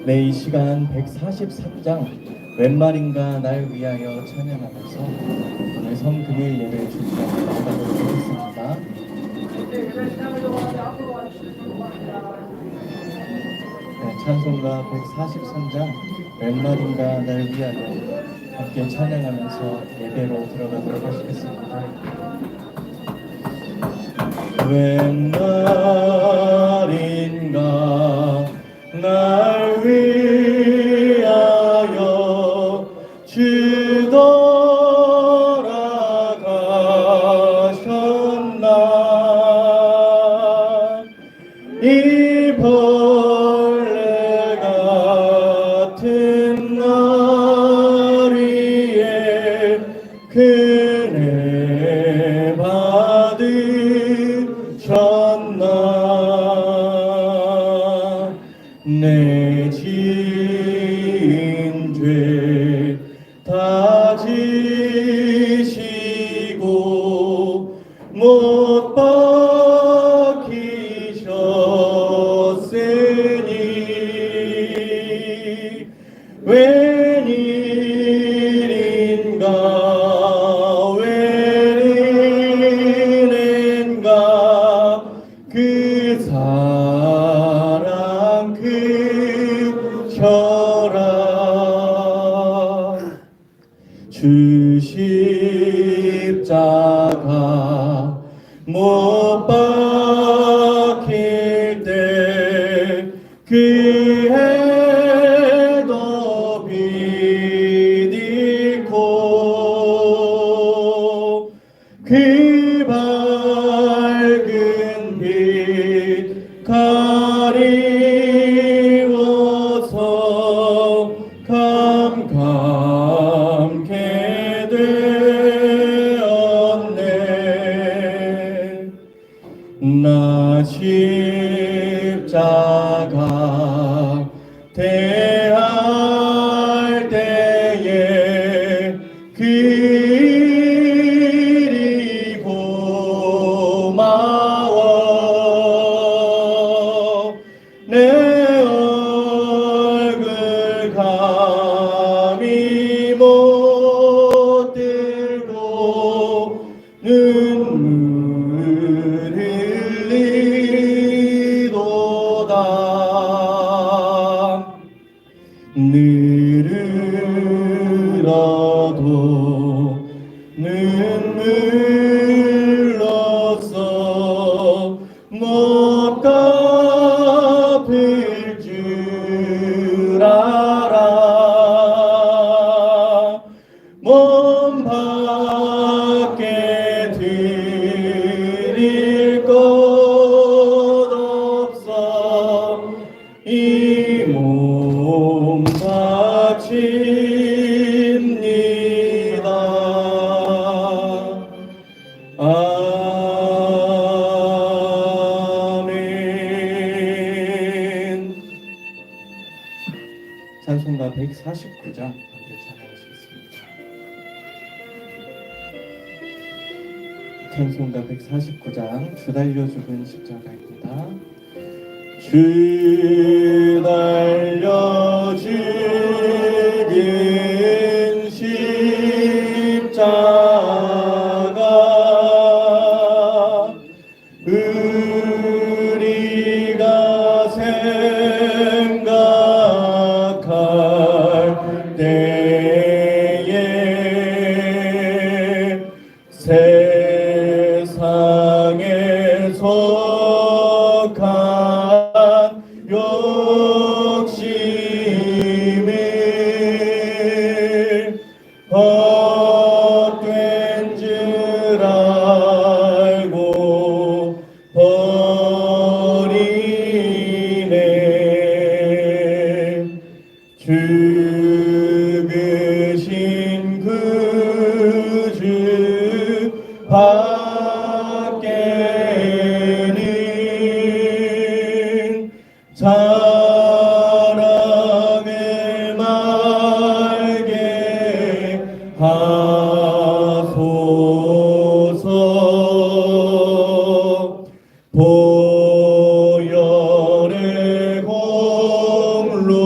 네, 이 시간 143장 웬 말인가 날 위하여 찬양하면서 오늘 성금요일 예배 준비하고 나가도록 하겠습니다. 네, 찬송가 143장 웬 말인가 날 위하여 함께 찬양하면서 예배로 들어가도록 하시겠습니다. 웬 말인가 날 위하여 주 돌아가셨나. 이 벌레 같은 날 위에 그네 받으셨나. 내 지은 죄 다 지시고 못 박히셨으니 웬일인가 웬일인가 그 사랑 그 혈압. 주 십자가 못 박힐 때 그 해도 빛 잃고 그 밝은 빛 가리워서 캄캄케 되었네. 나 십자가 대할 때에 그 일이 고마워. 내 얼굴 감히 못 들고 눈물 흘리도다. 늘으라도 눈물로써 못 갚을 줄 알아. 몸 밖에 드릴 것 없어 이 몸 바칩니다. 아멘. 찬송가 149장 함께 찬양하시겠습니다. 찬송가 149장 주 달려 죽은 십자가입니다. 주 달려 죽은 십자가 우리가 생각할 때에 세상에 속한 욕심을 헛된 줄 알고 버리네. 죽으신 그 주 밖에는 사랑을 말게 하소서. 보혈의 공로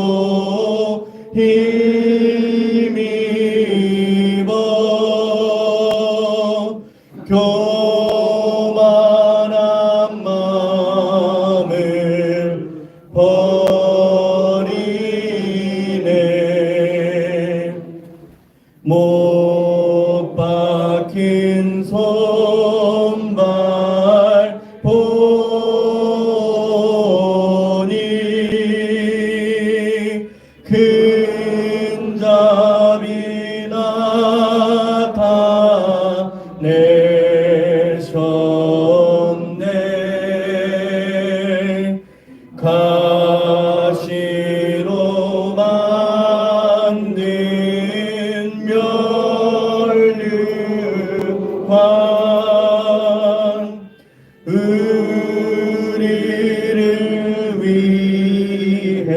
우리를 위해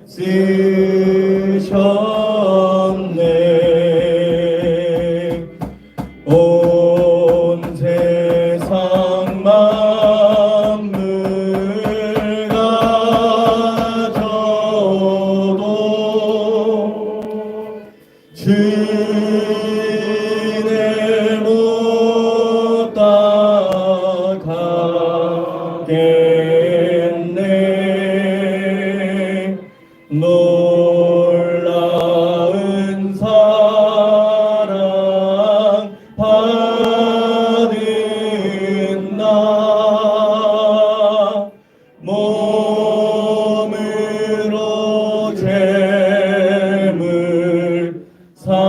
쓰셨네. 온 세상 만물 가져도 주의 못 따라가겠네. 놀라운 사랑 받은 나 몸으로 재물 삼겠네.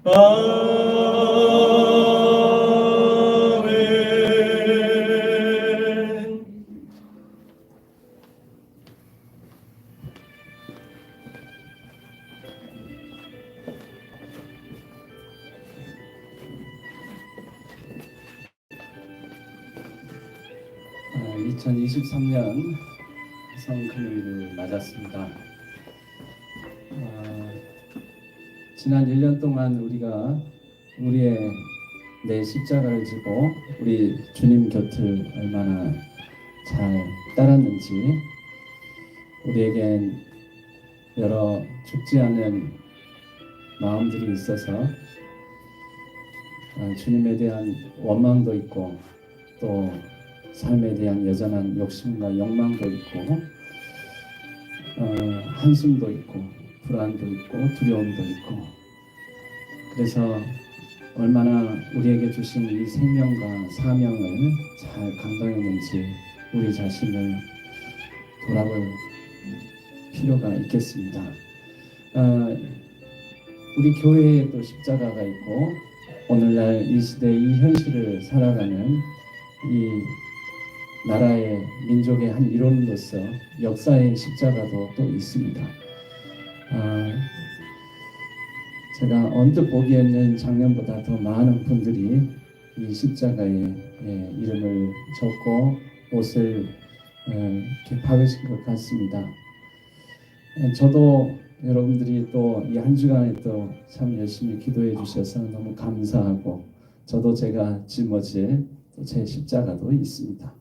아멘. 2023년 성금요일을 맞았습니다. 지난 1년 동안 우리가 우리의 내 십자가를 지고 우리 주님 곁을 얼마나 잘 따랐는지, 우리에겐 여러 죽지 않는 마음들이 있어서 주님에 대한 원망도 있고 또 삶에 대한 여전한 욕심과 욕망도 있고 한숨도 있고 불안도 있고 두려움도 있고, 그래서 얼마나 우리에게 주신 이 생명과 사명을 잘 감당했는지 우리 자신을 돌아볼 필요가 있겠습니다. 우리 교회에 또 십자가가 있고 오늘날 이 시대 이 현실을 살아가는 이 나라의 민족의 한 일원으로서 역사의 십자가도 또 있습니다. 제가 언뜻 보기에는 작년보다 더 많은 분들이 이 십자가에 이름을 적고 옷을 이렇게 박으신 것 같습니다. 저도 여러분들이 또 이 한 주간에 또 참 열심히 기도해 주셔서 너무 감사하고, 저도 제가 짊어질 제 십자가도 있습니다.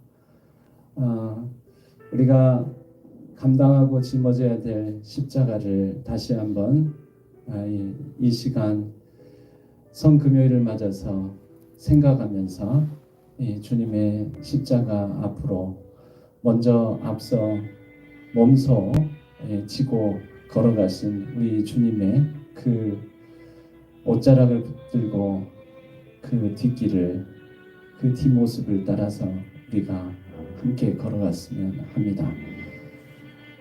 우리가 감당하고 짊어져야 될 십자가를 다시 한번 이 시간 성금요일을 맞아서 생각하면서 주님의 십자가 앞으로 먼저 앞서 몸소 지고 걸어가신 우리 주님의 그 옷자락을 붙들고 그 뒷길을, 그 뒷모습을 따라서 우리가 함께 걸어갔으면 합니다.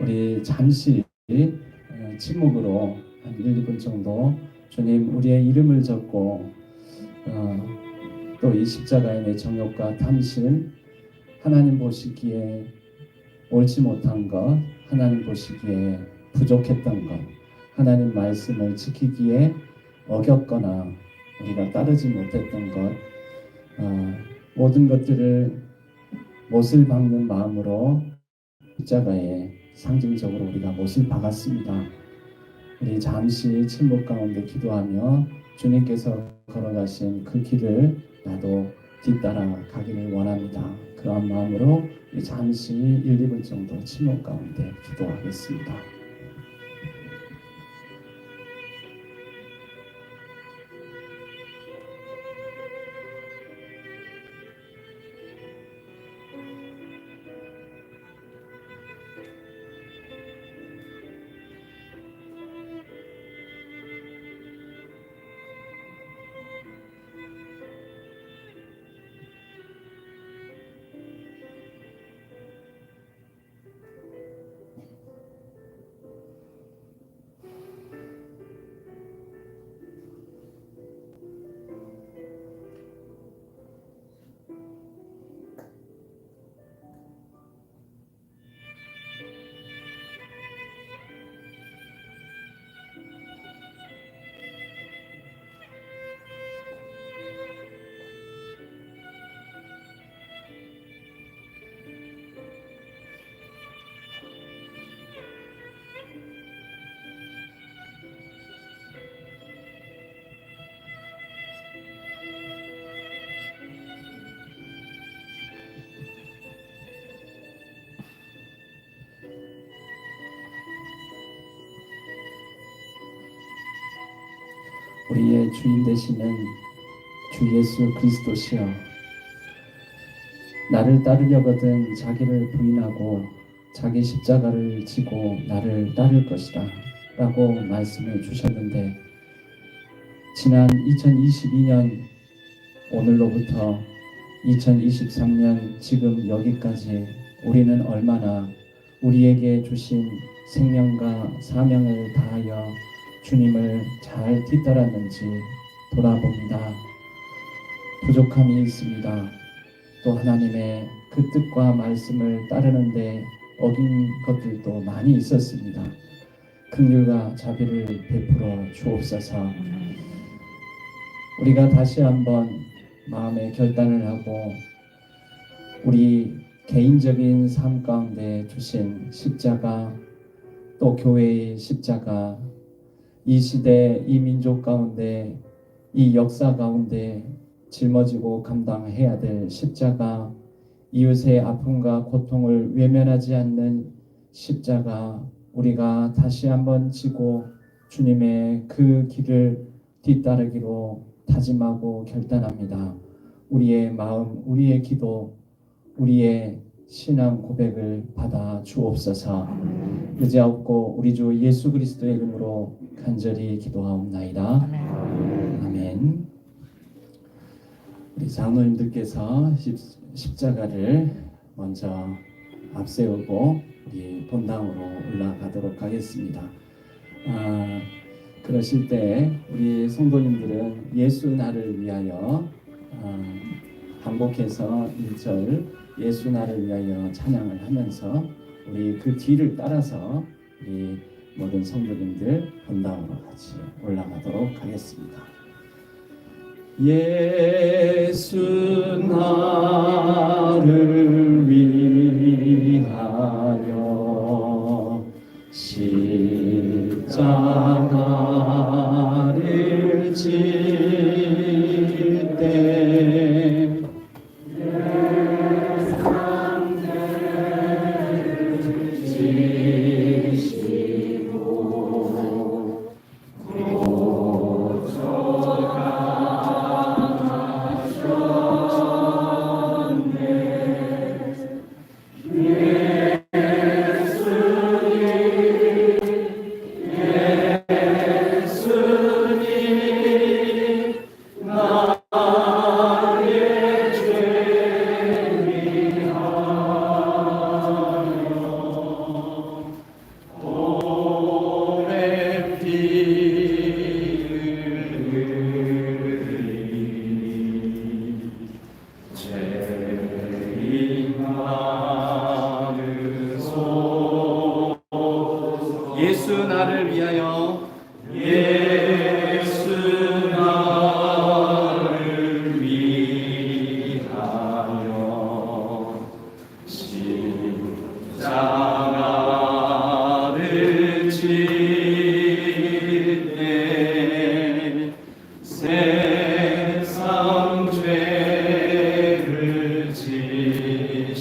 우리 잠시 침묵으로 한 1, 2분 정도 주님 우리의 이름을 적고 또 이 십자가의 내 정욕과 탐심, 하나님 보시기에 옳지 못한 것, 하나님 보시기에 부족했던 것, 하나님 말씀을 지키기에 어겼거나 우리가 따르지 못했던 것, 모든 것들을 못을 박는 마음으로 십자가에 상징적으로 우리가 못을 박았습니다. 우리 잠시 침묵 가운데 기도하며 주님께서 걸어가신 그 길을 나도 뒤따라 가기를 원합니다. 그러한 마음으로 우리 잠시 1, 2분 정도 침묵 가운데 기도하겠습니다. 우리의 주인 되시는 주 예수 그리스도시여, 나를 따르려거든 자기를 부인하고 자기 십자가를 지고 나를 따를 것이다 라고 말씀해 주셨는데, 지난 2022년 오늘로부터 2023년 지금 여기까지 우리는 얼마나 우리에게 주신 생명과 사명을 다하여 주님을 잘 뒤따랐는지 돌아봅니다. 부족함이 있습니다. 또 하나님의 그 뜻과 말씀을 따르는데 어긴 것들도 많이 있었습니다. 긍휼과 자비를 베풀어 주옵소서. 우리가 다시 한번 마음의 결단을 하고 우리 개인적인 삶 가운데 주신 십자가, 또 교회의 십자가, 이 시대, 이 민족 가운데, 이 역사 가운데 짊어지고 감당해야 될 십자가, 이웃의 아픔과 고통을 외면하지 않는 십자가, 우리가 다시 한번 지고 주님의 그 길을 뒤따르기로 다짐하고 결단합니다. 우리의 마음, 우리의 기도, 우리의 신앙 고백을 받아 주옵소서. 의지하옵고 우리 주 예수 그리스도의 이름으로 간절히 기도하옵나이다. 아멘. 우리 장로님들께서 십자가를 먼저 앞세우고 우리 본당으로 올라가도록 하겠습니다. 그러실 때 우리 성도님들은 예수 나를 위하여 반복해서 1절 예수 나를 위하여 찬양을 하면서 우리 그 뒤를 따라서 우리 모든 성도님들 본당으로 같이 올라가도록 하겠습니다. 예수 나를 위하여 십자가를 질 때 예수 나를 위하여 예수 나를 위하여 십자가를 질 때 세상 죄를 지시고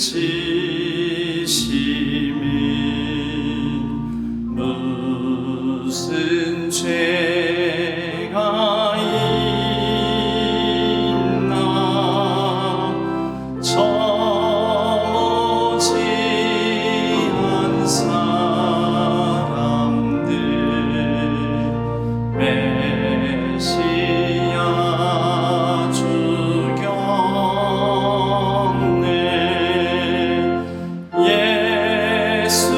지심이 무슨 죄가 있나 저지한 사람들 메시아 주경네 예수님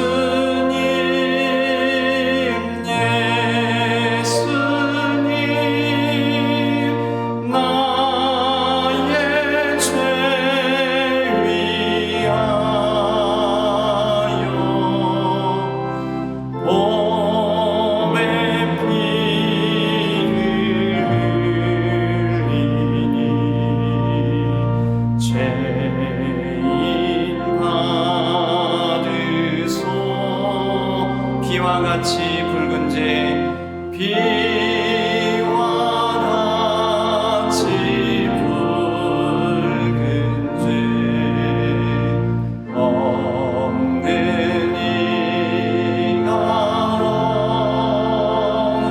나의 죄 위하여 몸에 피를 흘리니 죄인 받으소 비와 같이 붉은 죄 비와 같이 붉은 죄 없는 이가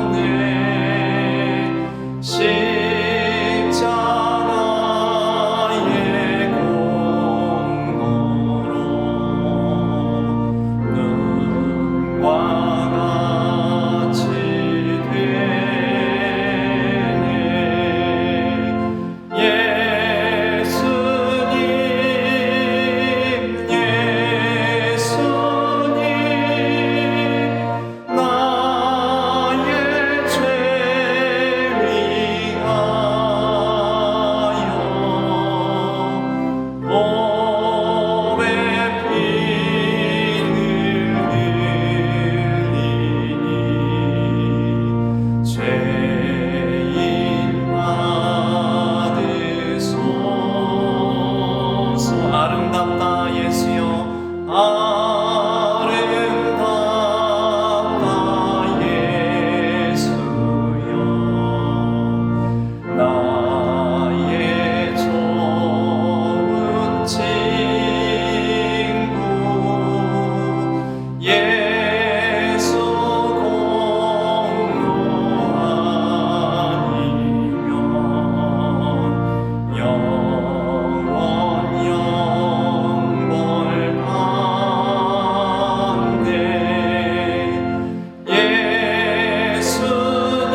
없네 십자가의 공로로 눈과 같이 되네 예수님 나의 죄 위하여 몸에 피를 흘리니 죄인 받으소서 아름답다 예수여 아름답다 예수여 나의 좋은 친구 예수 공로 아니면 영원 영벌 받네 예수님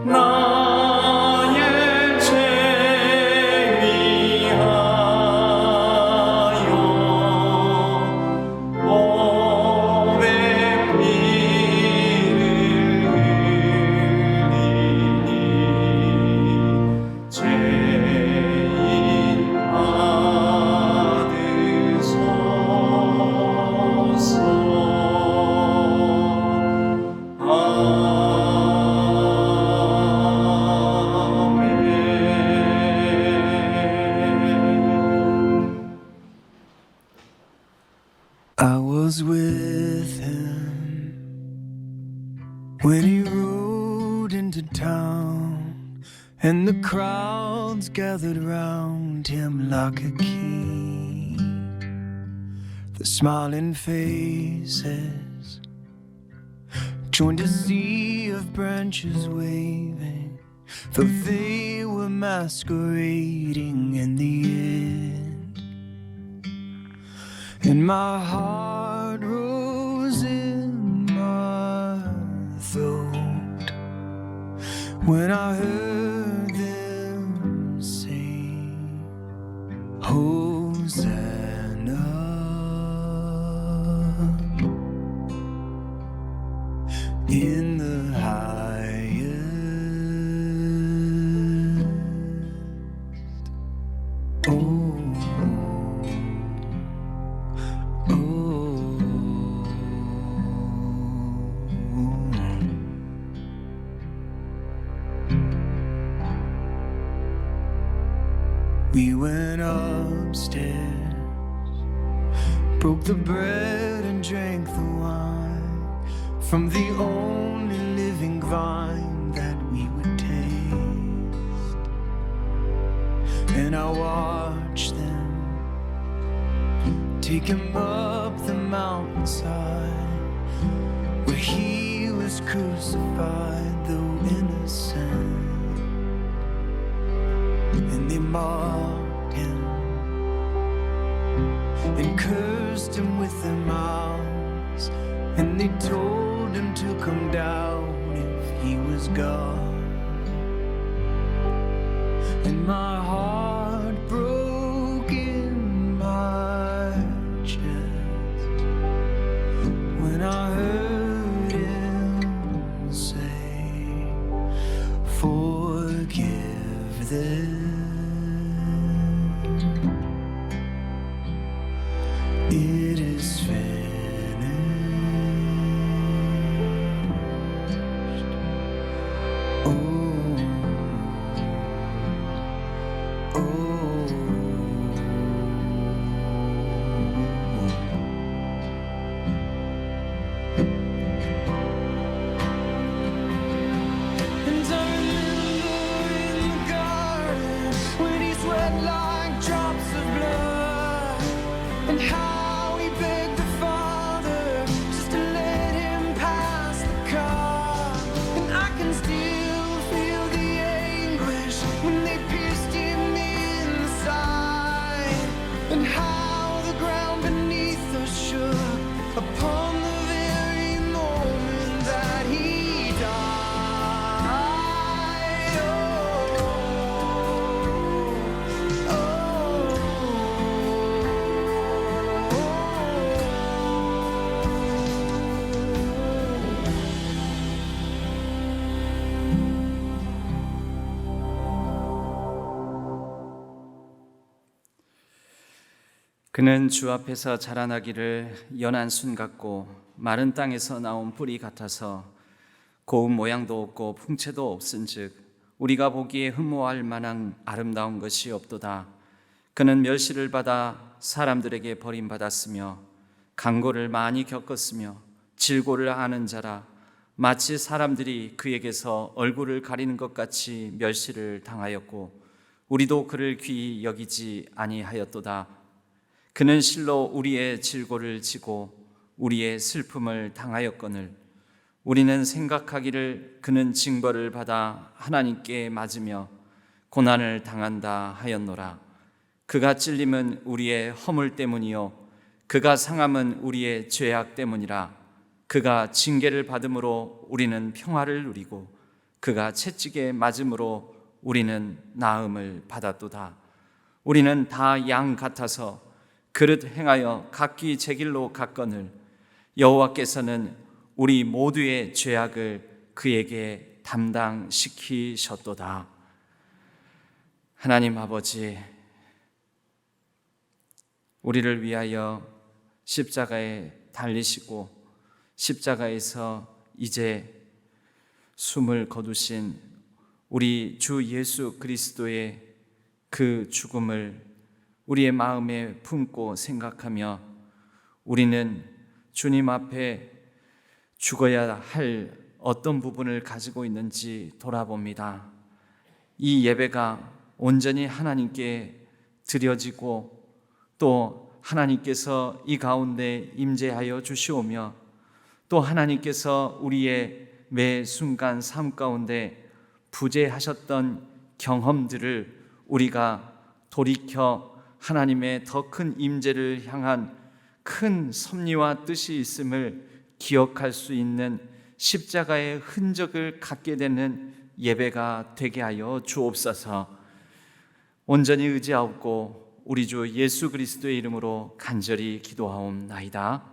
나의 죄 위하여 몸에 피를 흘리니 죄인 받으소서 I was with him when he rode into town, and the crowds gathered round him like a king. The smiling faces joined a sea of branches waving, though they were masquerading in the end. And my heart rose in my throat when I heard them sing, Hosanna in the highest. Oh. We went upstairs, broke the bread and drank the wine from the only living vine that we would take. and I watched them take him up the mountainside where he was crucified, though innocent. And they mocked him and cursed him with their mouths, and they told him to come down if he was God. And my heart broke in my chest when I heard him say, forgive them. It is finished. Oh. Upon the very moment that he died. 그는 주 앞에서 자라나기를 연한 순 같고 마른 땅에서 나온 뿌리 같아서 고운 모양도 없고 풍채도 없은즉 우리가 보기에 흠모할 만한 아름다운 것이 없도다. 그는 멸시를 받아 사람들에게 버림받았으며 강고를 많이 겪었으며 질고를 아는 자라 마치 사람들이 그에게서 얼굴을 가리는 것 같이 멸시를 당하였고 우리도 그를 귀히 여기지 아니하였도다. 그는 실로 우리의 질고를 지고 우리의 슬픔을 당하였거늘 우리는 생각하기를 그는 징벌을 받아 하나님께 맞으며 고난을 당한다 하였노라. 그가 찔림은 우리의 허물 때문이요 그가 상함은 우리의 죄악 때문이라. 그가 징계를 받음으로 우리는 평화를 누리고 그가 채찍에 맞음으로 우리는 나음을 받았도다. 우리는 다 양 같아서 그릇 행하여 각기 제 길로 갔거늘 여호와께서는 우리 모두의 죄악을 그에게 담당시키셨도다. 하나님 아버지, 우리를 위하여 십자가에 달리시고 십자가에서 이제 숨을 거두신 우리 주 예수 그리스도의 그 죽음을 우리의 마음에 품고 생각하며 우리는 주님 앞에 죽어야 할 어떤 부분을 가지고 있는지 돌아봅니다. 이 예배가 온전히 하나님께 드려지고 또 하나님께서 이 가운데 임재하여 주시오며 또 하나님께서 우리의 매 순간 삶 가운데 부재하셨던 경험들을 우리가 돌이켜 하나님의 더 큰 임재를 향한 큰 섭리와 뜻이 있음을 기억할 수 있는 십자가의 흔적을 갖게 되는 예배가 되게 하여 주옵소서. 온전히 의지하옵고 우리 주 예수 그리스도의 이름으로 간절히 기도하옵나이다.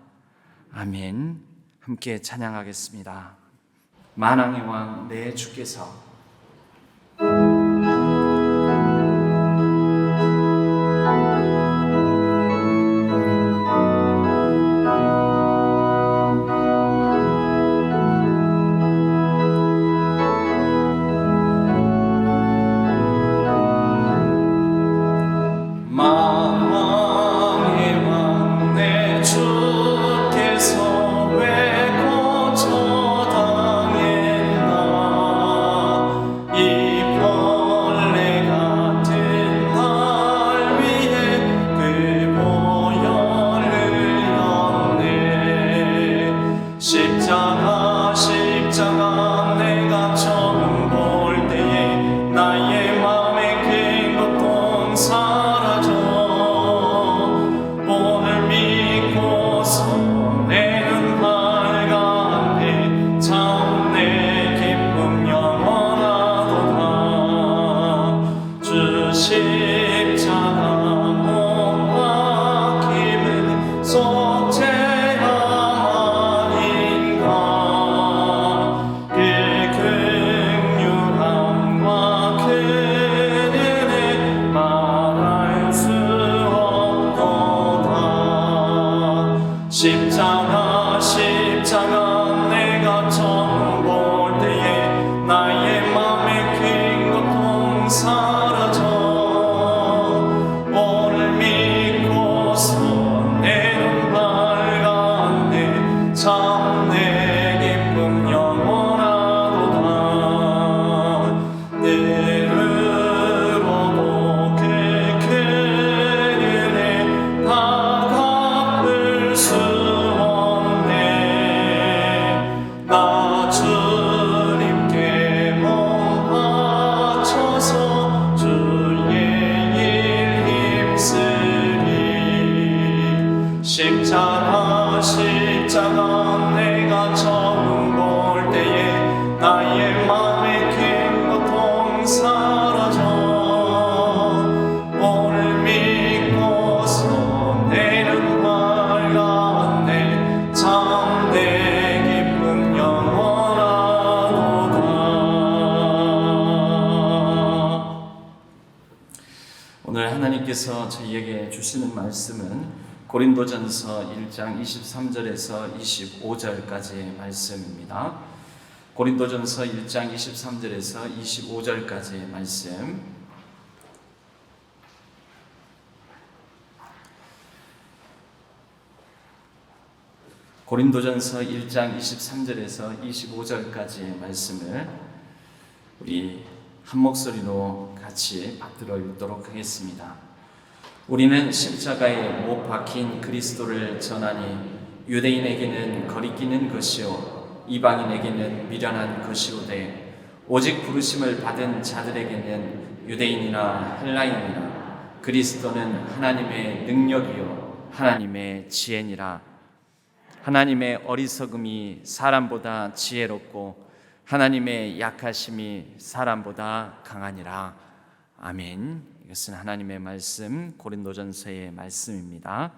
아멘. 함께 찬양하겠습니다. 만왕의 왕 내 주께서 주께서 왜 거처당했나 하나님께서 저희에게 주시는 말씀은 고린도전서 1장 23절에서 25절까지의 말씀입니다. 고린도전서 1장 23절에서 25절까지의 말씀. 고린도전서 1장 23절에서 25절까지의 말씀을 우리 한 목소리로 같이 받들어 읽도록 하겠습니다. 우리는 십자가에 못 박힌 그리스도를 전하니 유대인에게는 거리끼는 것이요 이방인에게는 미련한 것이오되 오직 부르심을 받은 자들에게는 유대인이나 헬라인이나 그리스도는 하나님의 능력이요 하나님의 지혜니라. 하나님의 어리석음이 사람보다 지혜롭고 하나님의 약하심이 사람보다 강하니라. 아멘. 이것은 하나님의 말씀, 고린도전서의 말씀입니다.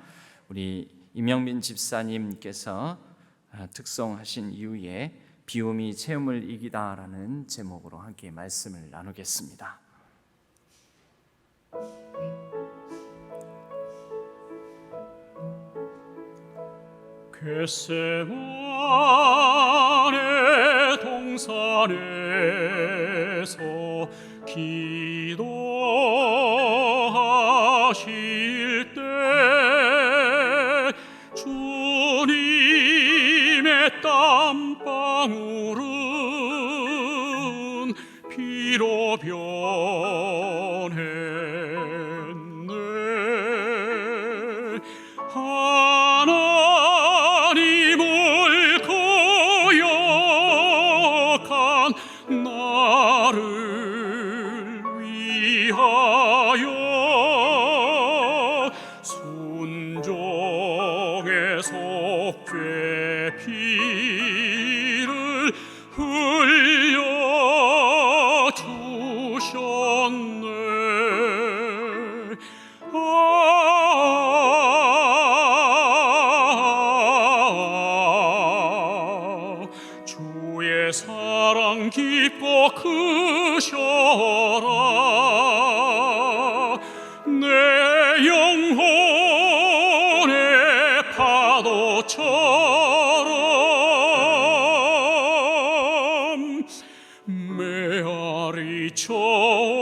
우리 임영민 집사님께서 특송하신 이후에 비움이 체험을 이기다라는 제목으로 함께 말씀을 나누겠습니다. 겟세마네 동산에서 기도하실 때 주님의 땀방울은 피로 변했네. 하나님을 거역한 나를 위하여 순종의 속죄 피를 흘려 주셨네. 주의 사랑 깊고 크셔라. 내 영혼의 파도처럼 메아리 쳐온다.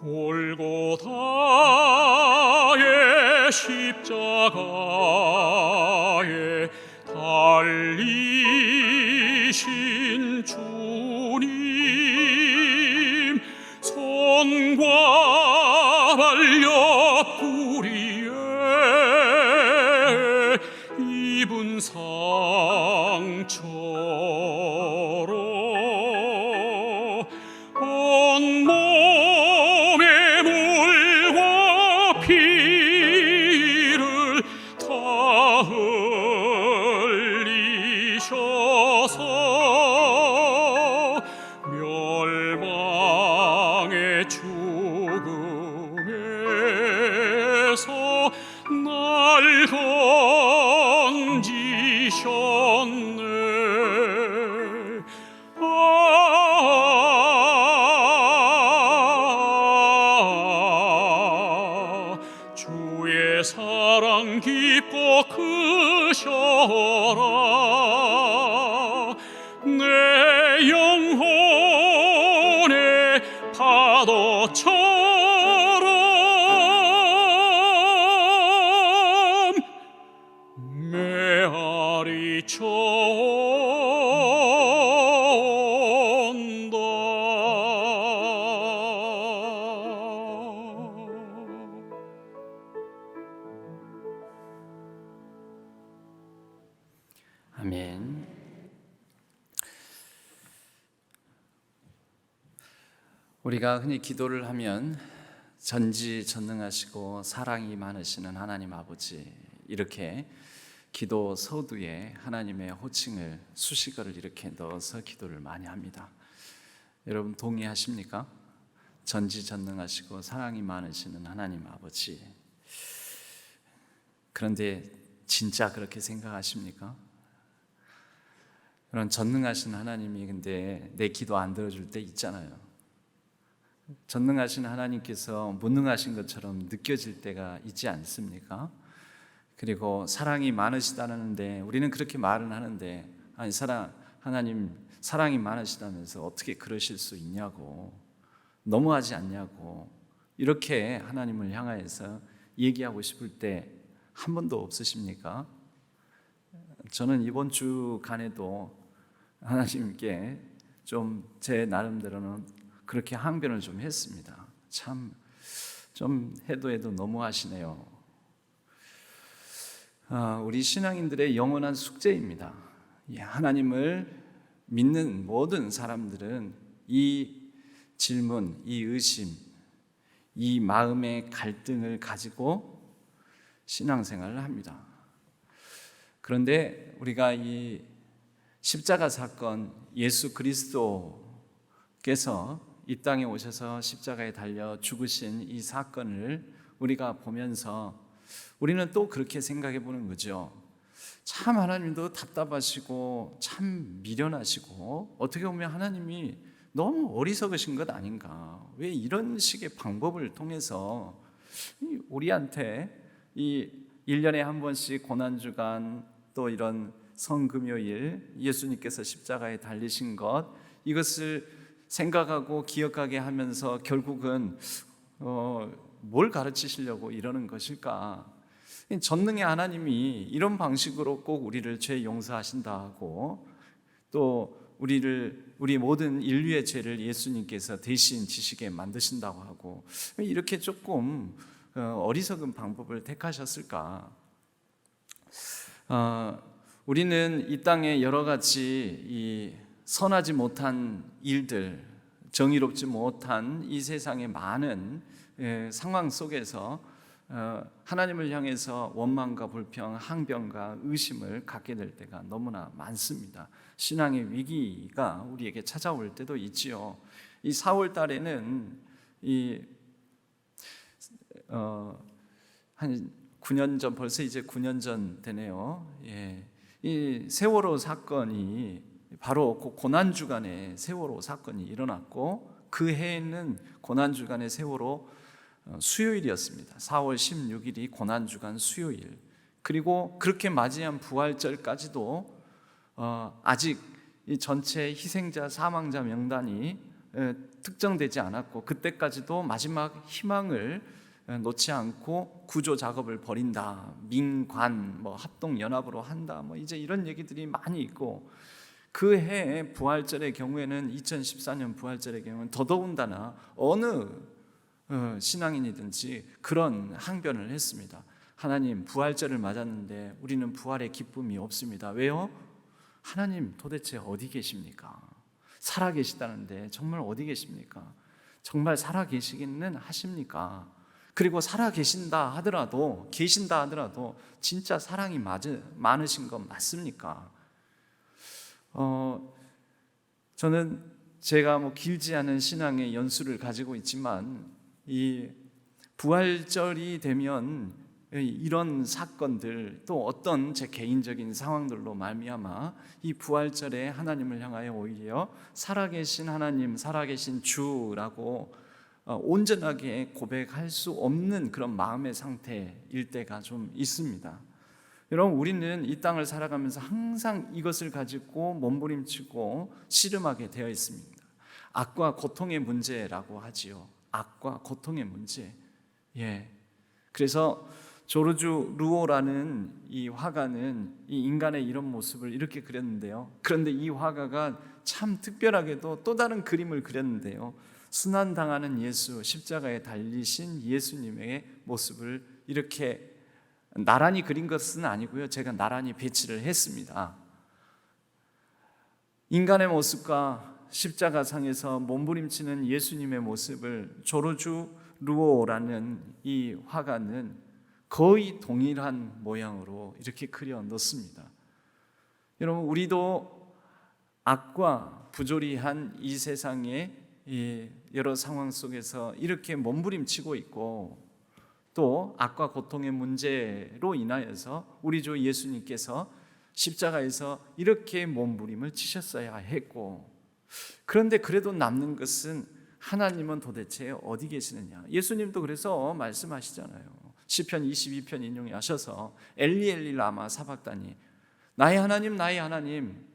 골고다의 십자가에 달리신 주님, 손과 발 옆구리에 입은 상처로 온몸에 물과 피를 다 흘리셔서 멸망의 죽음에서 날 건지셨네. 주의 사랑 깊고 크셔라. 내 영혼의 파도처럼 메아리 쳐온다. 아멘. 우리가 흔히 기도를 하면 전지전능하시고 사랑이 많으시는 하나님 아버지, 이렇게 기도 서두에 하나님의 호칭을 수식어를 이렇게 넣어서 기도를 많이 합니다. 여러분 동의하십니까? 전지전능하시고 사랑이 많으시는 하나님 아버지. 그런데 진짜 그렇게 생각하십니까? 그런 전능하신 하나님이 근데 내 기도 안 들어줄 때 있잖아요. 전능하신 하나님께서 무능하신 것처럼 느껴질 때가 있지 않습니까? 그리고 사랑이 많으시다는데 우리는 그렇게 말은 하는데, 아니 하나님 사랑이 많으시다면서 어떻게 그러실 수 있냐고, 너무하지 않냐고, 이렇게 하나님을 향하여서 얘기하고 싶을 때 한 번도 없으십니까? 저는 이번 주간에도 하나님께 좀 제 나름대로는 그렇게 항변을 좀 했습니다. 참 좀 해도 너무하시네요. 우리 신앙인들의 영원한 숙제입니다. 하나님을 믿는 모든 사람들은 이 질문, 이 의심, 이 마음의 갈등을 가지고 신앙생활을 합니다. 그런데 우리가 이 십자가 사건, 예수 그리스도께서 이 땅에 오셔서 십자가에 달려 죽으신 이 사건을 우리가 보면서 우리는 또 그렇게 생각해 보는 거죠. 참 하나님도 답답하시고 참 미련하시고 어떻게 보면 하나님이 너무 어리석으신 것 아닌가, 왜 이런 식의 방법을 통해서 우리한테 이 1년에 한 번씩 고난주간, 또 이런 성금요일 예수님께서 십자가에 달리신 것, 이것을 생각하고 기억하게 하면서 결국은 뭘 가르치시려고 이러는 것일까? 전능의 하나님이 이런 방식으로 꼭 우리를 죄 용서하신다 하고, 또 우리 모든 인류의 죄를 예수님께서 대신 지시게 만드신다고 하고, 이렇게 조금 어리석은 방법을 택하셨을까? 우리는 이 땅에 여러 가지 이 선하지 못한 일들, 정의롭지 못한 이 세상의 많은 상황 속에서 하나님을 향해서 원망과 불평, 항변과 의심을 갖게 될 때가 너무나 많습니다. 신앙의 위기가 우리에게 찾아올 때도 있지요. 이 4월 달에는 한 9년 전, 벌써 이제 9년 전 되네요. 이 세월호 사건이 바로 그 고난주간에 세월호 사건이 일어났고, 그 해에는 고난주간의 세월호 수요일이었습니다. 4월 16일이 고난주간 수요일. 그리고 그렇게 맞이한 부활절까지도 아직 이 전체 희생자 사망자 명단이 특정되지 않았고, 그때까지도 마지막 희망을 놓지 않고 구조 작업을 벌인다, 민관 합동 연합으로 한다, 이제 이런 얘기들이 많이 있고, 그 해 부활절의 경우에는 2014년 부활절의 경우는 더더군다나 어느 신앙인이든지 그런 항변을 했습니다. 하나님, 부활절을 맞았는데 우리는 부활의 기쁨이 없습니다. 왜요? 하나님 도대체 어디 계십니까? 살아 계시다는데 정말 어디 계십니까? 정말 살아 계시기는 하십니까? 그리고 살아 계신다 하더라도 진짜 사랑이 많으신 건 맞습니까? 저는 제가 길지 않은 신앙의 연수를 가지고 있지만, 이 부활절이 되면 이런 사건들, 또 어떤 제 개인적인 상황들로 말미암아 이 부활절에 하나님을 향하여 오히려 살아계신 하나님, 살아계신 주라고 온전하게 고백할 수 없는 그런 마음의 상태일 때가 좀 있습니다. 여러분, 우리는 이 땅을 살아가면서 항상 이것을 가지고 몸부림치고 씨름하게 되어 있습니다. 악과 고통의 문제라고 하지요. 악과 고통의 문제. 그래서 조르주 루오라는 이 화가는 이 인간의 이런 모습을 이렇게 그렸는데요. 그런데 이 화가가 참 특별하게도 또 다른 그림을 그렸는데요. 순환당하는 예수, 십자가에 달리신 예수님의 모습을 이렇게 나란히 그린 것은 아니고요, 제가 나란히 배치를 했습니다. 인간의 모습과 십자가상에서 몸부림치는 예수님의 모습을 조르주 루오라는 이 화가는 거의 동일한 모양으로 이렇게 그려 놓습니다. 여러분, 우리도 악과 부조리한 이 세상에 여러 상황 속에서 이렇게 몸부림치고 있고, 또 악과 고통의 문제로 인하여서 우리 주 예수님께서 십자가에서 이렇게 몸부림을 치셨어야 했고, 그런데 그래도 남는 것은 하나님은 도대체 어디 계시느냐. 예수님도 그래서 말씀하시잖아요. 시편 22편 인용하셔서 엘리 엘리 라마 사박다니, 나의 하나님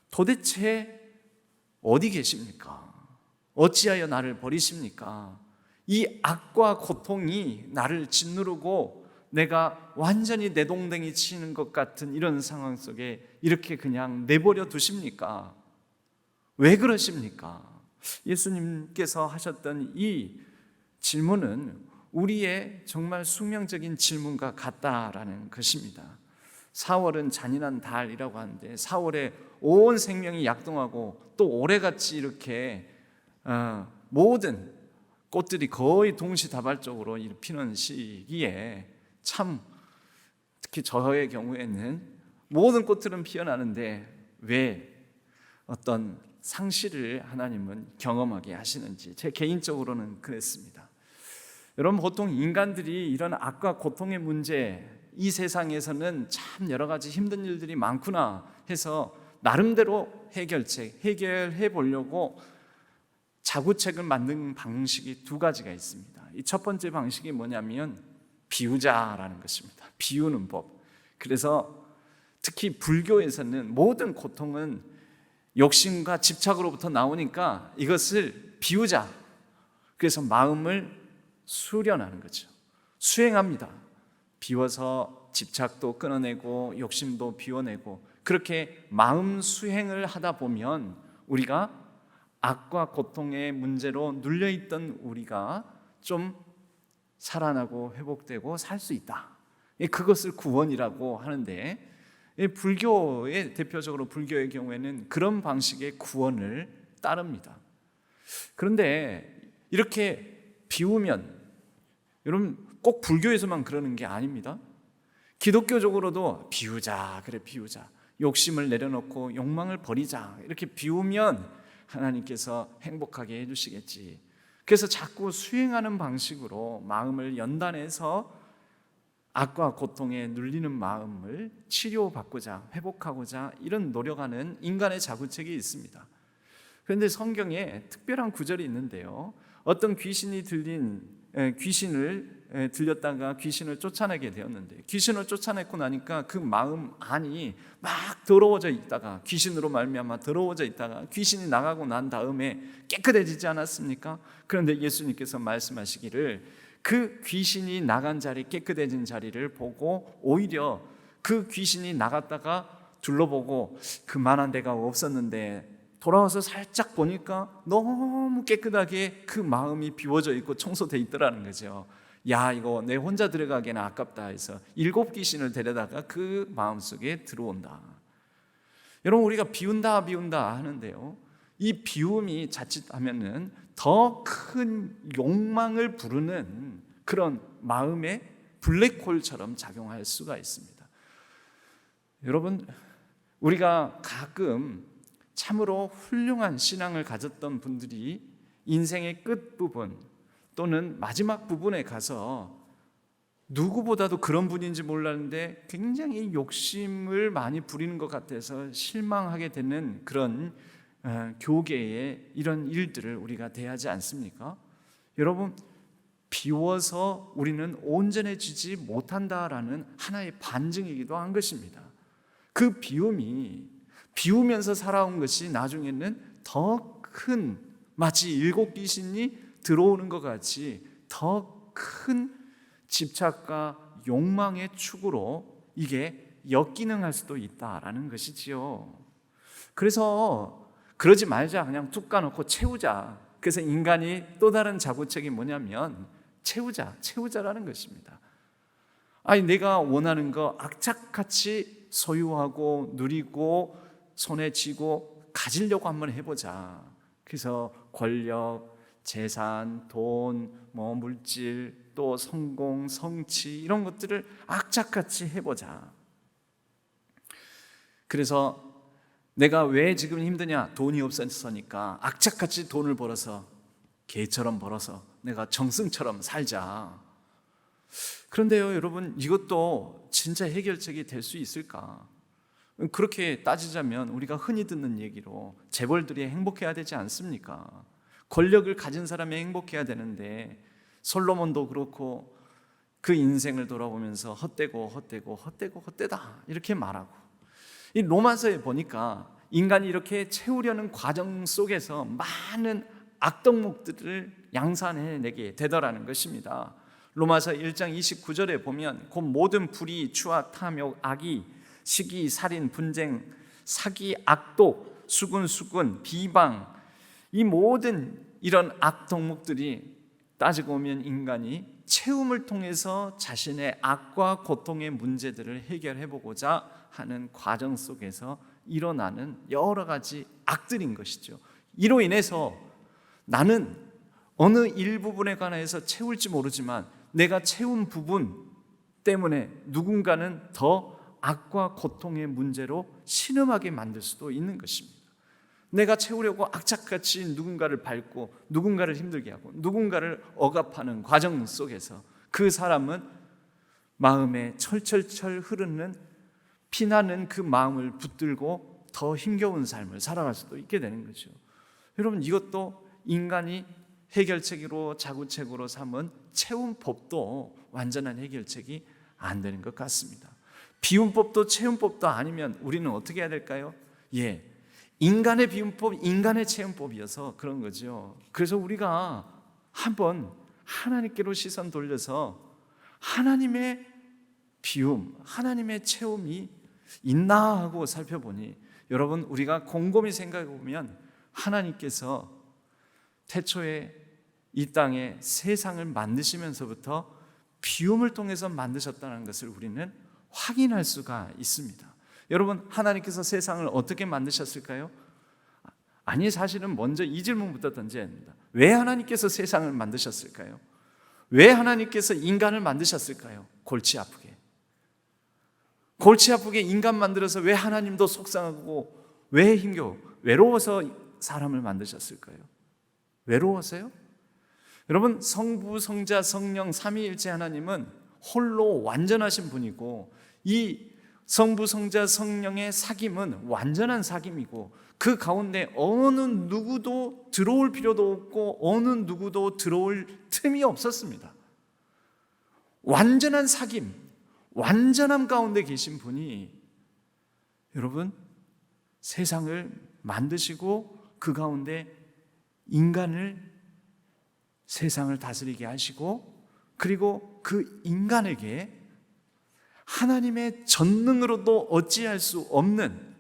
도대체 어디 계십니까? 어찌하여 나를 버리십니까? 이 악과 고통이 나를 짓누르고 내가 완전히 내동댕이 치는 것 같은 이런 상황 속에 이렇게 그냥 내버려 두십니까? 왜 그러십니까? 예수님께서 하셨던 이 질문은 우리의 정말 숙명적인 질문과 같다라는 것입니다. 4월은 잔인한 달이라고 하는데 4월에 온 생명이 약동하고 또 올해같이 이렇게 모든 꽃들이 거의 동시다발적으로 피는 시기에 참, 특히 저의 경우에는 모든 꽃들은 피어나는데 왜 어떤 상실을 하나님은 경험하게 하시는지, 제 개인적으로는 그랬습니다. 여러분, 보통 인간들이 이런 악과 고통의 문제, 이 세상에서는 참 여러 가지 힘든 일들이 많구나 해서 나름대로 해결해 보려고 자구책을 만든 방식이 두 가지가 있습니다. 이 첫 번째 방식이 뭐냐면 비우자라는 것입니다. 비우는 법. 그래서 특히 불교에서는 모든 고통은 욕심과 집착으로부터 나오니까 이것을 비우자. 그래서 마음을 수련하는 거죠. 수행합니다. 비워서 집착도 끊어내고 욕심도 비워내고, 그렇게 마음 수행을 하다 보면 우리가 악과 고통의 문제로 눌려있던 우리가 좀 살아나고 회복되고 살 수 있다. 그것을 구원이라고 하는데, 불교의 대표적으로 불교의 경우에는 그런 방식의 구원을 따릅니다. 그런데 이렇게 비우면, 여러분 꼭 불교에서만 그러는 게 아닙니다. 기독교적으로도 비우자, 그래 비우자, 욕심을 내려놓고 욕망을 버리자, 이렇게 비우면 하나님께서 행복하게 해주시겠지. 그래서 자꾸 수행하는 방식으로 마음을 연단해서 악과 고통에 눌리는 마음을 치료받고자, 회복하고자 이런 노력하는 인간의 자구책이 있습니다. 그런데 성경에 특별한 구절이 있는데요, 어떤 귀신을 들렸다가 귀신을 쫓아내게 되었는데, 귀신을 쫓아내고 나니까 그 마음 안이 막 더러워져 있다가, 귀신으로 말미암아 더러워져 있다가 귀신이 나가고 난 다음에 깨끗해지지 않았습니까? 그런데 예수님께서 말씀하시기를 그 귀신이 나간 자리, 깨끗해진 자리를 보고 오히려 그 귀신이 나갔다가 둘러보고 그만한 데가 없었는데 돌아와서 살짝 보니까 너무 깨끗하게 그 마음이 비워져 있고 청소돼 있더라는 거죠. 야, 이거 내 혼자 들어가기에는 아깝다 해서 7 귀신을 데려다가 그 마음속에 들어온다. 여러분, 우리가 비운다 하는데요, 이 비움이 자칫하면은 더 큰 욕망을 부르는 그런 마음의 블랙홀처럼 작용할 수가 있습니다. 여러분, 우리가 가끔 참으로 훌륭한 신앙을 가졌던 분들이 인생의 끝부분 또는 마지막 부분에 가서 누구보다도 그런 분인지 몰랐는데 굉장히 욕심을 많이 부리는 것 같아서 실망하게 되는 그런 교계의 이런 일들을 우리가 대하지 않습니까? 여러분, 비워서 우리는 온전해지지 못한다라는 하나의 반증이기도 한 것입니다. 그 비우면서 살아온 것이 나중에는 더 큰, 마치 7 귀신이 들어오는 것 같이 더 큰 집착과 욕망의 축으로 이게 역기능할 수도 있다라는 것이지요. 그래서 그러지 말자, 그냥 툭 까놓고 채우자. 그래서 인간이 또 다른 자구책이 뭐냐면 채우자라는 것입니다. 아니, 내가 원하는 거 악착같이 소유하고 누리고 손에 쥐고 가지려고 한번 해보자. 그래서 권력, 재산, 돈, 물질, 또 성공, 성취 이런 것들을 악착같이 해보자. 그래서 내가 왜 지금 힘드냐? 돈이 없어서니까 악착같이 돈을 벌어서 개처럼 벌어서 내가 정승처럼 살자. 그런데요, 여러분, 이것도 진짜 해결책이 될 수 있을까? 그렇게 따지자면 우리가 흔히 듣는 얘기로 재벌들이 행복해야 되지 않습니까? 권력을 가진 사람이 행복해야 되는데 솔로몬도 그렇고 그 인생을 돌아보면서 헛되다 이렇게 말하고, 이 로마서에 보니까 인간이 이렇게 채우려는 과정 속에서 많은 악덕목들을 양산해내게 되더라는 것입니다. 로마서 1장 29절에 보면 곧 모든 불의, 추악, 탐욕, 악의, 시기, 살인, 분쟁, 사기, 악독, 수군, 비방, 이 모든 이런 악덕목들이 따지고 보면 인간이 채움을 통해서 자신의 악과 고통의 문제들을 해결해보고자 하는 과정 속에서 일어나는 여러 가지 악들인 것이죠. 이로 인해서 나는 어느 일부분에 관해서 채울지 모르지만 내가 채운 부분 때문에 누군가는 더 악과 고통의 문제로 신음하게 만들 수도 있는 것입니다. 내가 채우려고 악착같이 누군가를 밟고 누군가를 힘들게 하고 누군가를 억압하는 과정 속에서 그 사람은 마음에 철철철 흐르는 피나는 그 마음을 붙들고 더 힘겨운 삶을 살아갈 수도 있게 되는 거죠. 여러분, 이것도 인간이 해결책으로 자구책으로 삼은 채움법도 완전한 해결책이 안 되는 것 같습니다. 비움법도 채움법도 아니면 우리는 어떻게 해야 될까요? 인간의 비움법, 인간의 채움법이어서 그런 거죠. 그래서 우리가 한번 하나님께로 시선 돌려서 하나님의 비움, 하나님의 채움이 있나 하고 살펴보니, 여러분, 우리가 곰곰이 생각해 보면 하나님께서 태초에 이 땅에 세상을 만드시면서부터 비움을 통해서 만드셨다는 것을 우리는 확인할 수가 있습니다. 여러분, 하나님께서 세상을 어떻게 만드셨을까요? 아니, 사실은 먼저 이 질문부터 던져야 합니다. 왜 하나님께서 세상을 만드셨을까요? 왜 하나님께서 인간을 만드셨을까요? 골치 아프게 인간 만들어서 왜 하나님도 속상하고 왜 힘겨워, 외로워서 사람을 만드셨을까요? 외로워서요? 여러분, 성부, 성자, 성령 삼위일체 하나님은 홀로 완전하신 분이고, 이 성부, 성자, 성령의 사귐은 완전한 사귐이고, 그 가운데 어느 누구도 들어올 필요도 없고 어느 누구도 들어올 틈이 없었습니다. 완전한 사귐, 완전함 가운데 계신 분이 여러분 세상을 만드시고 그 가운데 인간을, 세상을 다스리게 하시고, 그리고 그 인간에게 하나님의 전능으로도 어찌할 수 없는,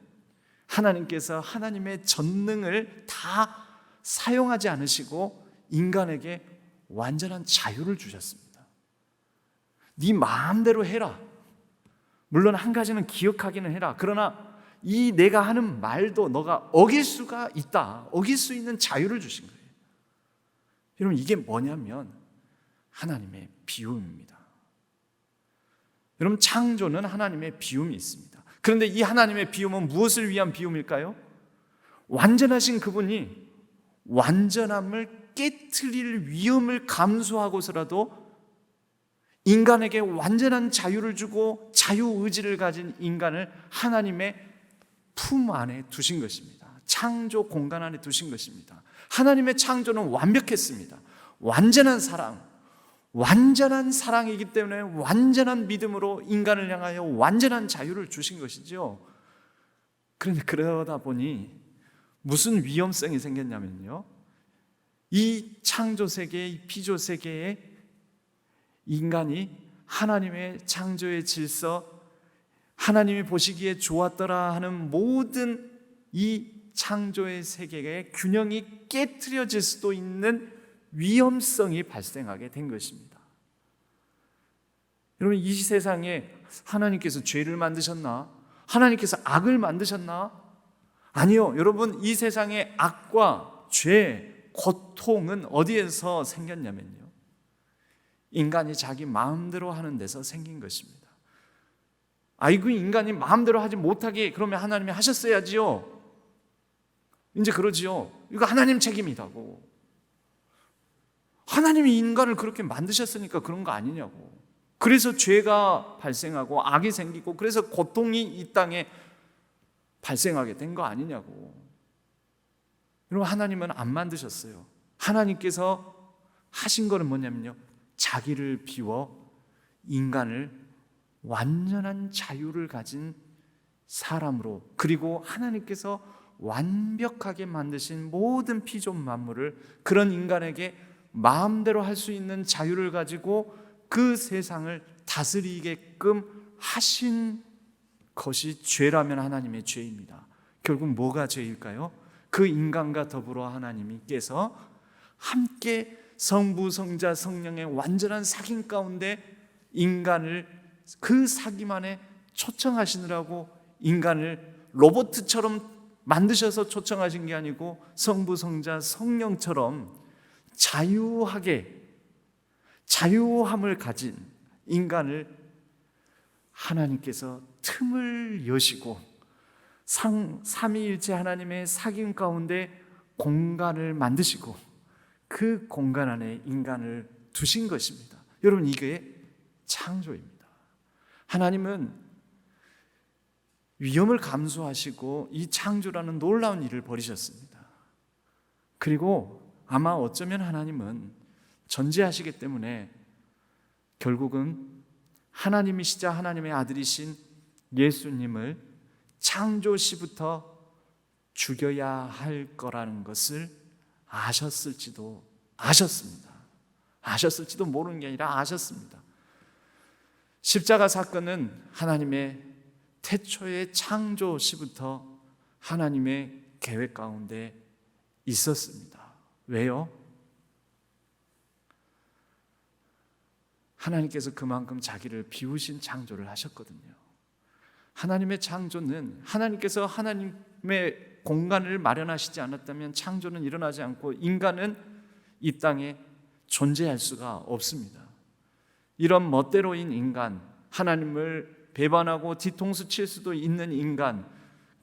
하나님께서 하나님의 전능을 다 사용하지 않으시고 인간에게 완전한 자유를 주셨습니다. 네 마음대로 해라. 물론 한 가지는 기억하기는 해라. 그러나 이 내가 하는 말도 너가 어길 수가 있다. 어길 수 있는 자유를 주신 거예요. 여러분, 이게 뭐냐면 하나님의 비움입니다. 여러분, 창조는 하나님의 비움이 있습니다. 그런데 이 하나님의 비움은 무엇을 위한 비움일까요? 완전하신 그분이 완전함을 깨트릴 위험을 감수하고서라도 인간에게 완전한 자유를 주고 자유의지를 가진 인간을 하나님의 품 안에 두신 것입니다. 창조 공간 안에 두신 것입니다. 하나님의 창조는 완벽했습니다. 완전한 사랑이기 때문에 완전한 믿음으로 인간을 향하여 완전한 자유를 주신 것이죠. 그런데 그러다 보니 무슨 위험성이 생겼냐면요, 이 창조 세계, 이 피조 세계에 인간이 하나님의 창조의 질서, 하나님이 보시기에 좋았더라 하는 모든 이 창조의 세계의 균형이 깨트려질 수도 있는 위험성이 발생하게 된 것입니다. 여러분, 이 세상에 하나님께서 죄를 만드셨나? 하나님께서 악을 만드셨나? 아니요. 여러분, 이 세상의 악과 죄, 고통은 어디에서 생겼냐면요, 인간이 자기 마음대로 하는 데서 생긴 것입니다. 아이고, 인간이 마음대로 하지 못하게 그러면 하나님이 하셨어야지요. 이제 그러지요. 이거 하나님 책임이라고. 하나님이 인간을 그렇게 만드셨으니까 그런 거 아니냐고. 그래서 죄가 발생하고 악이 생기고 그래서 고통이 이 땅에 발생하게 된 거 아니냐고. 여러분, 하나님은 안 만드셨어요. 하나님께서 하신 거는 뭐냐면요, 자기를 비워 인간을 완전한 자유를 가진 사람으로, 그리고 하나님께서 완벽하게 만드신 모든 피조물 만물을 그런 인간에게 마음대로 할 수 있는 자유를 가지고 그 세상을 다스리게끔 하신 것이 죄라면 하나님의 죄입니다. 결국 뭐가 죄일까요? 그 인간과 더불어 하나님께서 함께 성부, 성자, 성령의 완전한 사귐 가운데 인간을 그 사귐 안에 초청하시느라고 인간을 로봇처럼 만드셔서 초청하신 게 아니고 성부, 성자, 성령처럼 자유함을 가진 인간을 하나님께서 틈을 여시고 삼위일체 하나님의 사귐 가운데 공간을 만드시고 그 공간 안에 인간을 두신 것입니다. 여러분, 이게 창조입니다. 하나님은 위험을 감수하시고 이 창조라는 놀라운 일을 벌이셨습니다. 그리고 아마 어쩌면 하나님은 전지하시기 때문에 결국은 하나님이시자 하나님의 아들이신 예수님을 창조 시부터 죽여야 할 거라는 것을 아셨을지도 모르는 게 아니라 아셨습니다. 십자가 사건은 하나님의 태초의 창조 시부터 하나님의 계획 가운데 있었습니다. 왜요? 하나님께서 그만큼 자기를 비우신 창조를 하셨거든요. 하나님의 창조는 하나님께서 하나님의 공간을 마련하시지 않았다면 창조는 일어나지 않고 인간은 이 땅에 존재할 수가 없습니다. 이런 멋대로인 인간, 하나님을 배반하고 뒤통수 칠 수도 있는 인간,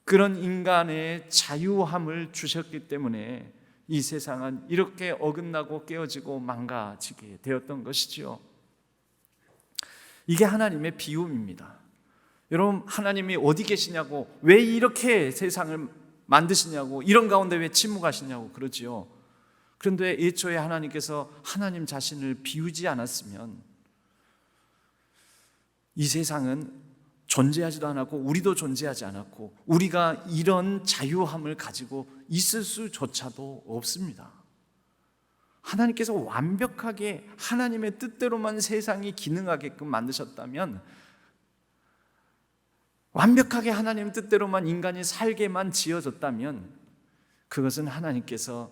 그런 인간의 자유함을 주셨기 때문에 이 세상은 이렇게 어긋나고 깨어지고 망가지게 되었던 것이지요. 이게 하나님의 비움입니다. 여러분, 하나님이 어디 계시냐고, 왜 이렇게 세상을 만드시냐고, 이런 가운데 왜 침묵하시냐고 그러지요. 그런데 애초에 하나님께서 하나님 자신을 비우지 않았으면 이 세상은 존재하지도 않았고 우리도 존재하지 않았고 우리가 이런 자유함을 가지고 있을 수조차도 없습니다. 하나님께서 완벽하게 하나님의 뜻대로만 세상이 기능하게끔 만드셨다면, 완벽하게 하나님 뜻대로만 인간이 살게만 지어졌다면 그것은 하나님께서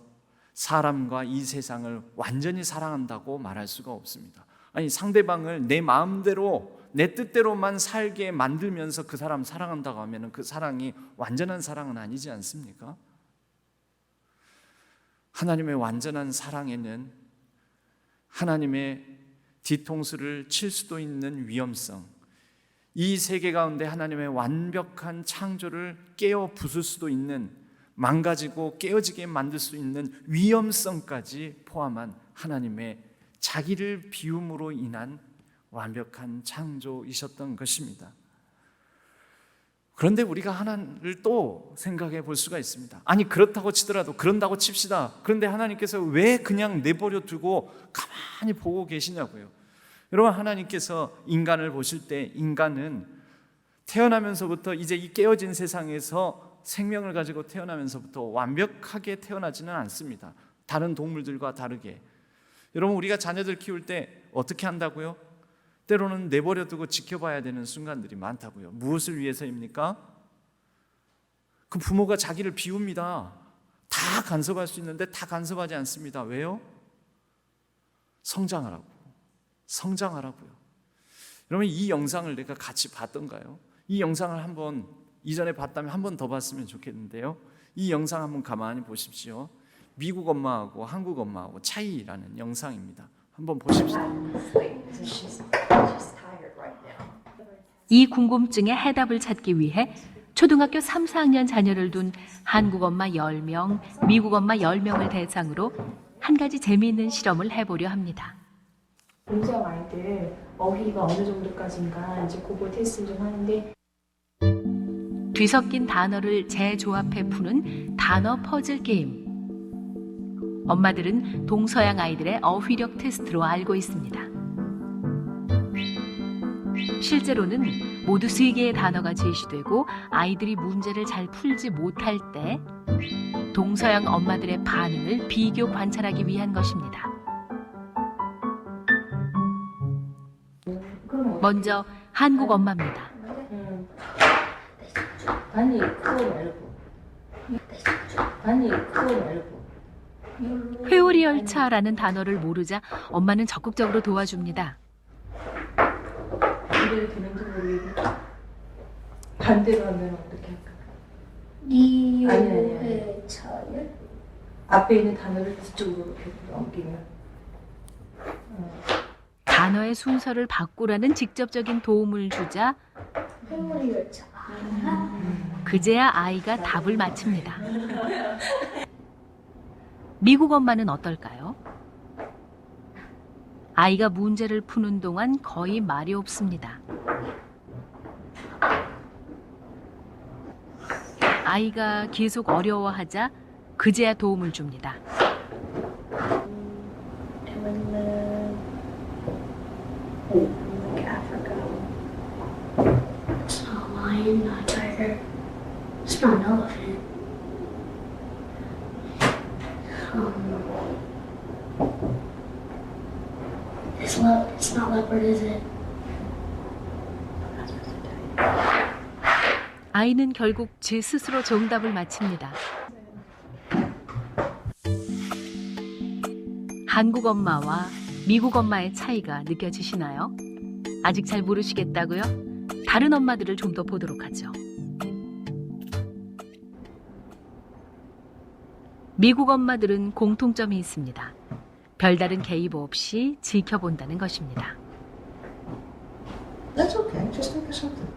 사람과 이 세상을 완전히 사랑한다고 말할 수가 없습니다. 아니, 상대방을 내 마음대로 내 뜻대로만 살게 만들면서 그 사람 사랑한다고 하면 그 사랑이 완전한 사랑은 아니지 않습니까? 하나님의 완전한 사랑에는 하나님의 뒤통수를 칠 수도 있는 위험성, 이 세계 가운데 하나님의 완벽한 창조를 깨어 부술 수도 있는, 망가지고 깨어지게 만들 수 있는 위험성까지 포함한 하나님의 자기를 비움으로 인한 완벽한 창조이셨던 것입니다. 그런데 우리가 하나님을 또 생각해 볼 수가 있습니다. 아니, 그렇다고 치더라도, 그런다고 칩시다. 그런데 하나님께서 왜 그냥 내버려 두고 가만히 보고 계시냐고요. 여러분, 하나님께서 인간을 보실 때 인간은 태어나면서부터 이제 이 깨어진 세상에서 생명을 가지고 태어나면서부터 완벽하게 태어나지는 않습니다. 다른 동물들과 다르게. 여러분, 우리가 자녀들 키울 때 어떻게 한다고요? 때로는 내버려 두고 지켜봐야 되는 순간들이 많다고요. 무엇을 위해서입니까? 그 부모가 자기를 비웁니다. 다 간섭할 수 있는데 다 간섭하지 않습니다. 왜요? 성장하라고요. 여러분, 이 영상을 내가 같이 봤던가요? 이 영상을 한번 이전에 봤다면 한 번 더 봤으면 좋겠는데요. 이 영상 한번 가만히 보십시오. 미국 엄마하고 한국 엄마하고 차이라는 영상입니다. 한번 보십시오. 이 궁금증에 해답을 찾기 위해 초등학교 3, 4학년 자녀를 둔 한국 엄마 10명, 미국 엄마 10명을 대상으로 한 가지 재미있는 실험을 해보려 합니다. 동서양 아이들 어휘가 어느 정도까지인가 이제 그거 테스트를 좀 하는데 뒤섞인 단어를 재조합해 푸는 단어 퍼즐 게임. 엄마들은 동서양 아이들의 어휘력 테스트로 알고 있습니다. 실제로는 모두 3개의 단어가 제시되고 아이들이 문제를 잘 풀지 못할 때 동서양 엄마들의 반응을 비교 관찰하기 위한 것입니다. 먼저 한국 엄마입니다. 아니 그거 말고 아니 그거 말고 회오리 열차라는 단어를 모르자 엄마는 적극적으로 도와줍니다. 이래도 되는지 모르겠고 반대로 하면 어떻게 할까? 니오의 차요? 앞에 있는 단어를 뒤쪽으로 이렇게 넘기면 단어의 순서를 바꾸라는 직접적인 도움을 주자 회오리 열차. 그제야 아이가 답을 맞춥니다. 미국 엄마는 어떨까요? 아이가 문제를 푸는 동안 거의 말이 없습니다. 아이가 계속 어려워하자 그제야 도움을 줍니다. Doing like Africa. It's not a lion, not a tiger. It's not an elephant. It's not leopard, is it? 아이는 결국 제 스스로 정답을 맞힙니다. 한국 엄마와 미국 엄마의 차이가 느껴지시나요? 아직 잘 모르시겠다고요? 다른 엄마들을 좀 더 보도록 하죠. 미국 엄마들은 공통점이 있습니다. 별다른 개입 없이 지켜본다는 것입니다. That's okay. Just think of something.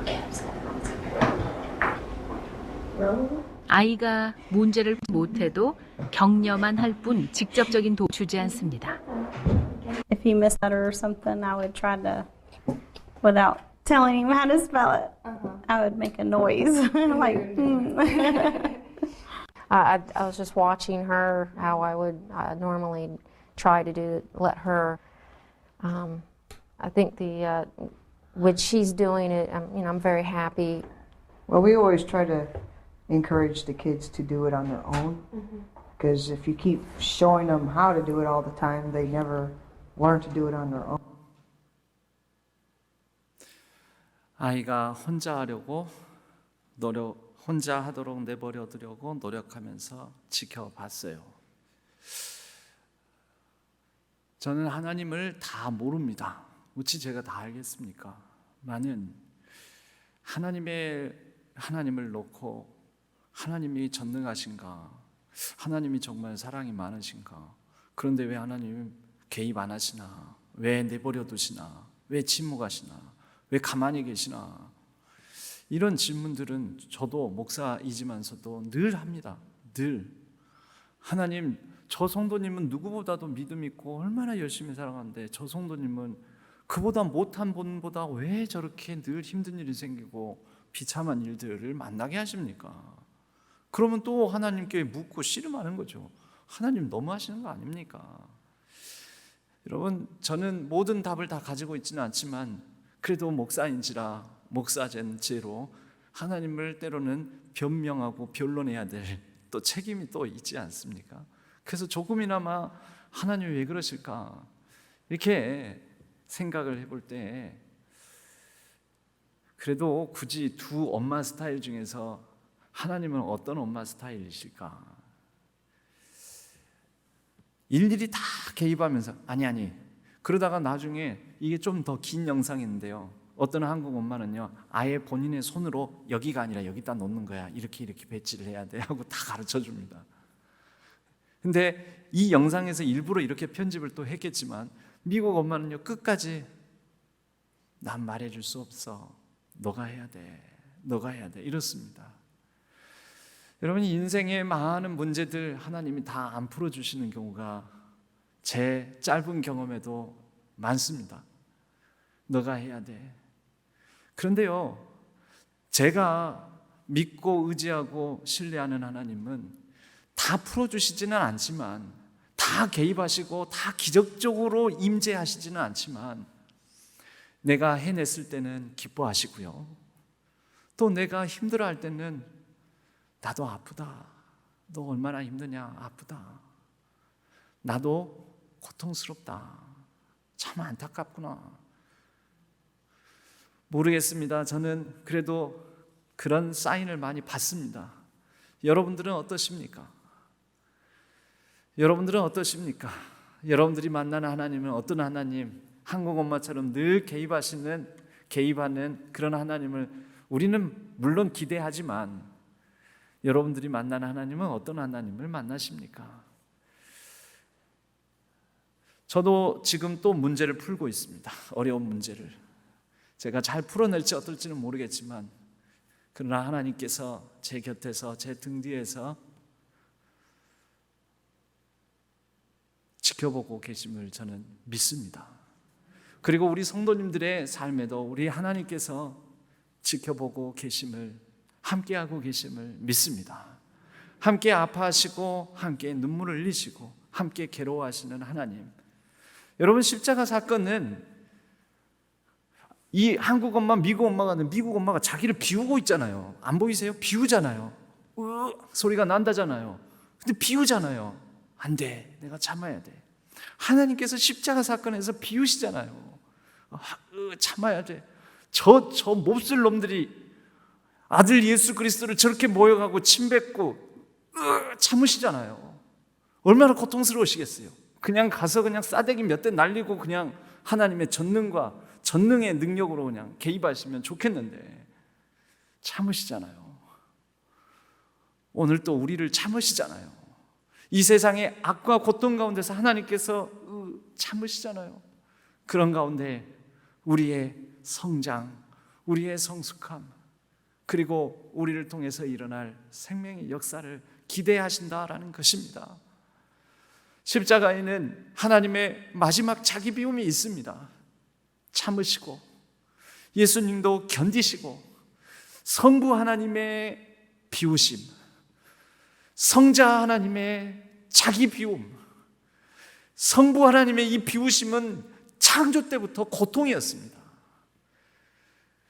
Okay, roll. 아이가 문제를 못해도 격려만 할 뿐 직접적인 도움을 주지 않습니다. If he misuttered or something, I would try to, without telling him how to spell it, I would make a noise. Like, I was just watching her, how I would normally try to do, let her, I think when she's doing it, I'm very happy. Well, we always try to encourage the kids to do it on their own. Because if you keep showing them how to do it all the time, they never learn to do it on their own. 아이가 혼자 하려고 혼자 하도록 내버려 두려고 노력하면서 지켜봤어요. 저는 하나님을 다 모릅니다. 어찌 제가 다 알겠습니까? 나는 하나님을 놓고 하나님이 전능하신가? 하나님이 정말 사랑이 많으신가? 그런데 왜 하나님 개입 안 하시나? 왜 내버려 두시나? 왜 침묵하시나? 왜 가만히 계시나? 이런 질문들은 저도 목사이지만서도 늘 합니다. 늘. 하나님, 저 성도님은 누구보다도 믿음 있고 얼마나 열심히 살아가는데 저 성도님은 그보다 못한 분보다 왜 저렇게 늘 힘든 일이 생기고 비참한 일들을 만나게 하십니까? 그러면 또 하나님께 묻고 씨름하는 거죠. 하나님 너무하시는 거 아닙니까? 여러분, 저는 모든 답을 다 가지고 있지는 않지만 그래도 목사된 죄로 하나님을 때로는 변명하고 변론해야 될 또 책임이 또 있지 않습니까? 그래서 조금이나마 하나님 왜 그러실까? 이렇게 생각을 해볼 때 그래도 굳이 두 엄마 스타일 중에서 하나님은 어떤 엄마 스타일이실까? 일일이 다 개입하면서 아니 그러다가 나중에 이게 좀 더 긴 영상인데요. 어떤 한국 엄마는요, 아예 본인의 손으로 여기가 아니라 여기다 놓는 거야. 이렇게 배치를 해야 돼 하고 다 가르쳐 줍니다. 근데 이 영상에서 일부러 이렇게 편집을 또 했겠지만 미국 엄마는요, 끝까지 난 말해줄 수 없어. 너가 해야 돼. 이렇습니다. 여러분, 인생의 많은 문제들 하나님이 다 안 풀어주시는 경우가 제 짧은 경험에도 많습니다. 너가 해야 돼. 그런데요, 제가 믿고 의지하고 신뢰하는 하나님은 다 풀어주시지는 않지만, 다 개입하시고 다 기적적으로 임재하시지는 않지만, 내가 해냈을 때는 기뻐하시고요, 또 내가 힘들어할 때는 나도 아프다, 너 얼마나 힘드냐, 아프다, 나도 고통스럽다, 참 안타깝구나. 모르겠습니다. 저는 그래도 그런 사인을 많이 받습니다. 여러분들은 어떠십니까? 여러분들은 어떠십니까? 여러분들이 만나는 하나님은 어떤 하나님? 한국 엄마처럼 늘 개입하는 그런 하나님을 우리는 물론 기대하지만, 여러분들이 만나는 하나님은 어떤 하나님을 만나십니까? 저도 지금 또 문제를 풀고 있습니다. 어려운 문제를. 제가 잘 풀어낼지 어떨지는 모르겠지만, 그러나 하나님께서 제 곁에서, 제 등 뒤에서 지켜보고 계심을 저는 믿습니다. 그리고 우리 성도님들의 삶에도 우리 하나님께서 지켜보고 계심을, 함께하고 계심을 믿습니다. 함께 아파하시고 함께 눈물을 흘리시고 함께 괴로워하시는 하나님. 여러분, 십자가 사건은 이 한국 엄마, 미국 엄마가 자기를 비우고 있잖아요. 안 보이세요? 비우잖아요. 소리가 난다잖아요. 근데 비우잖아요. 안 돼, 내가 참아야 돼. 하나님께서 십자가 사건에서 비우시잖아요. 참아야 돼. 저 몹쓸 놈들이 아들 예수 그리스도를 저렇게 모여가고 침뱉고 참으시잖아요. 얼마나 고통스러우시겠어요. 그냥 가서 그냥 싸대기 몇 대 날리고 그냥 하나님의 전능의 능력으로 그냥 개입하시면 좋겠는데 참으시잖아요. 오늘 또 우리를 참으시잖아요. 이 세상의 악과 고통 가운데서 하나님께서 참으시잖아요. 그런 가운데 우리의 성장, 우리의 성숙함, 그리고 우리를 통해서 일어날 생명의 역사를 기대하신다라는 것입니다. 십자가에는 하나님의 마지막 자기 비움이 있습니다. 참으시고 예수님도 견디시고, 성부 하나님의 비우심, 성자 하나님의 자기 비움, 성부 하나님의 이 비우심은 창조 때부터 고통이었습니다.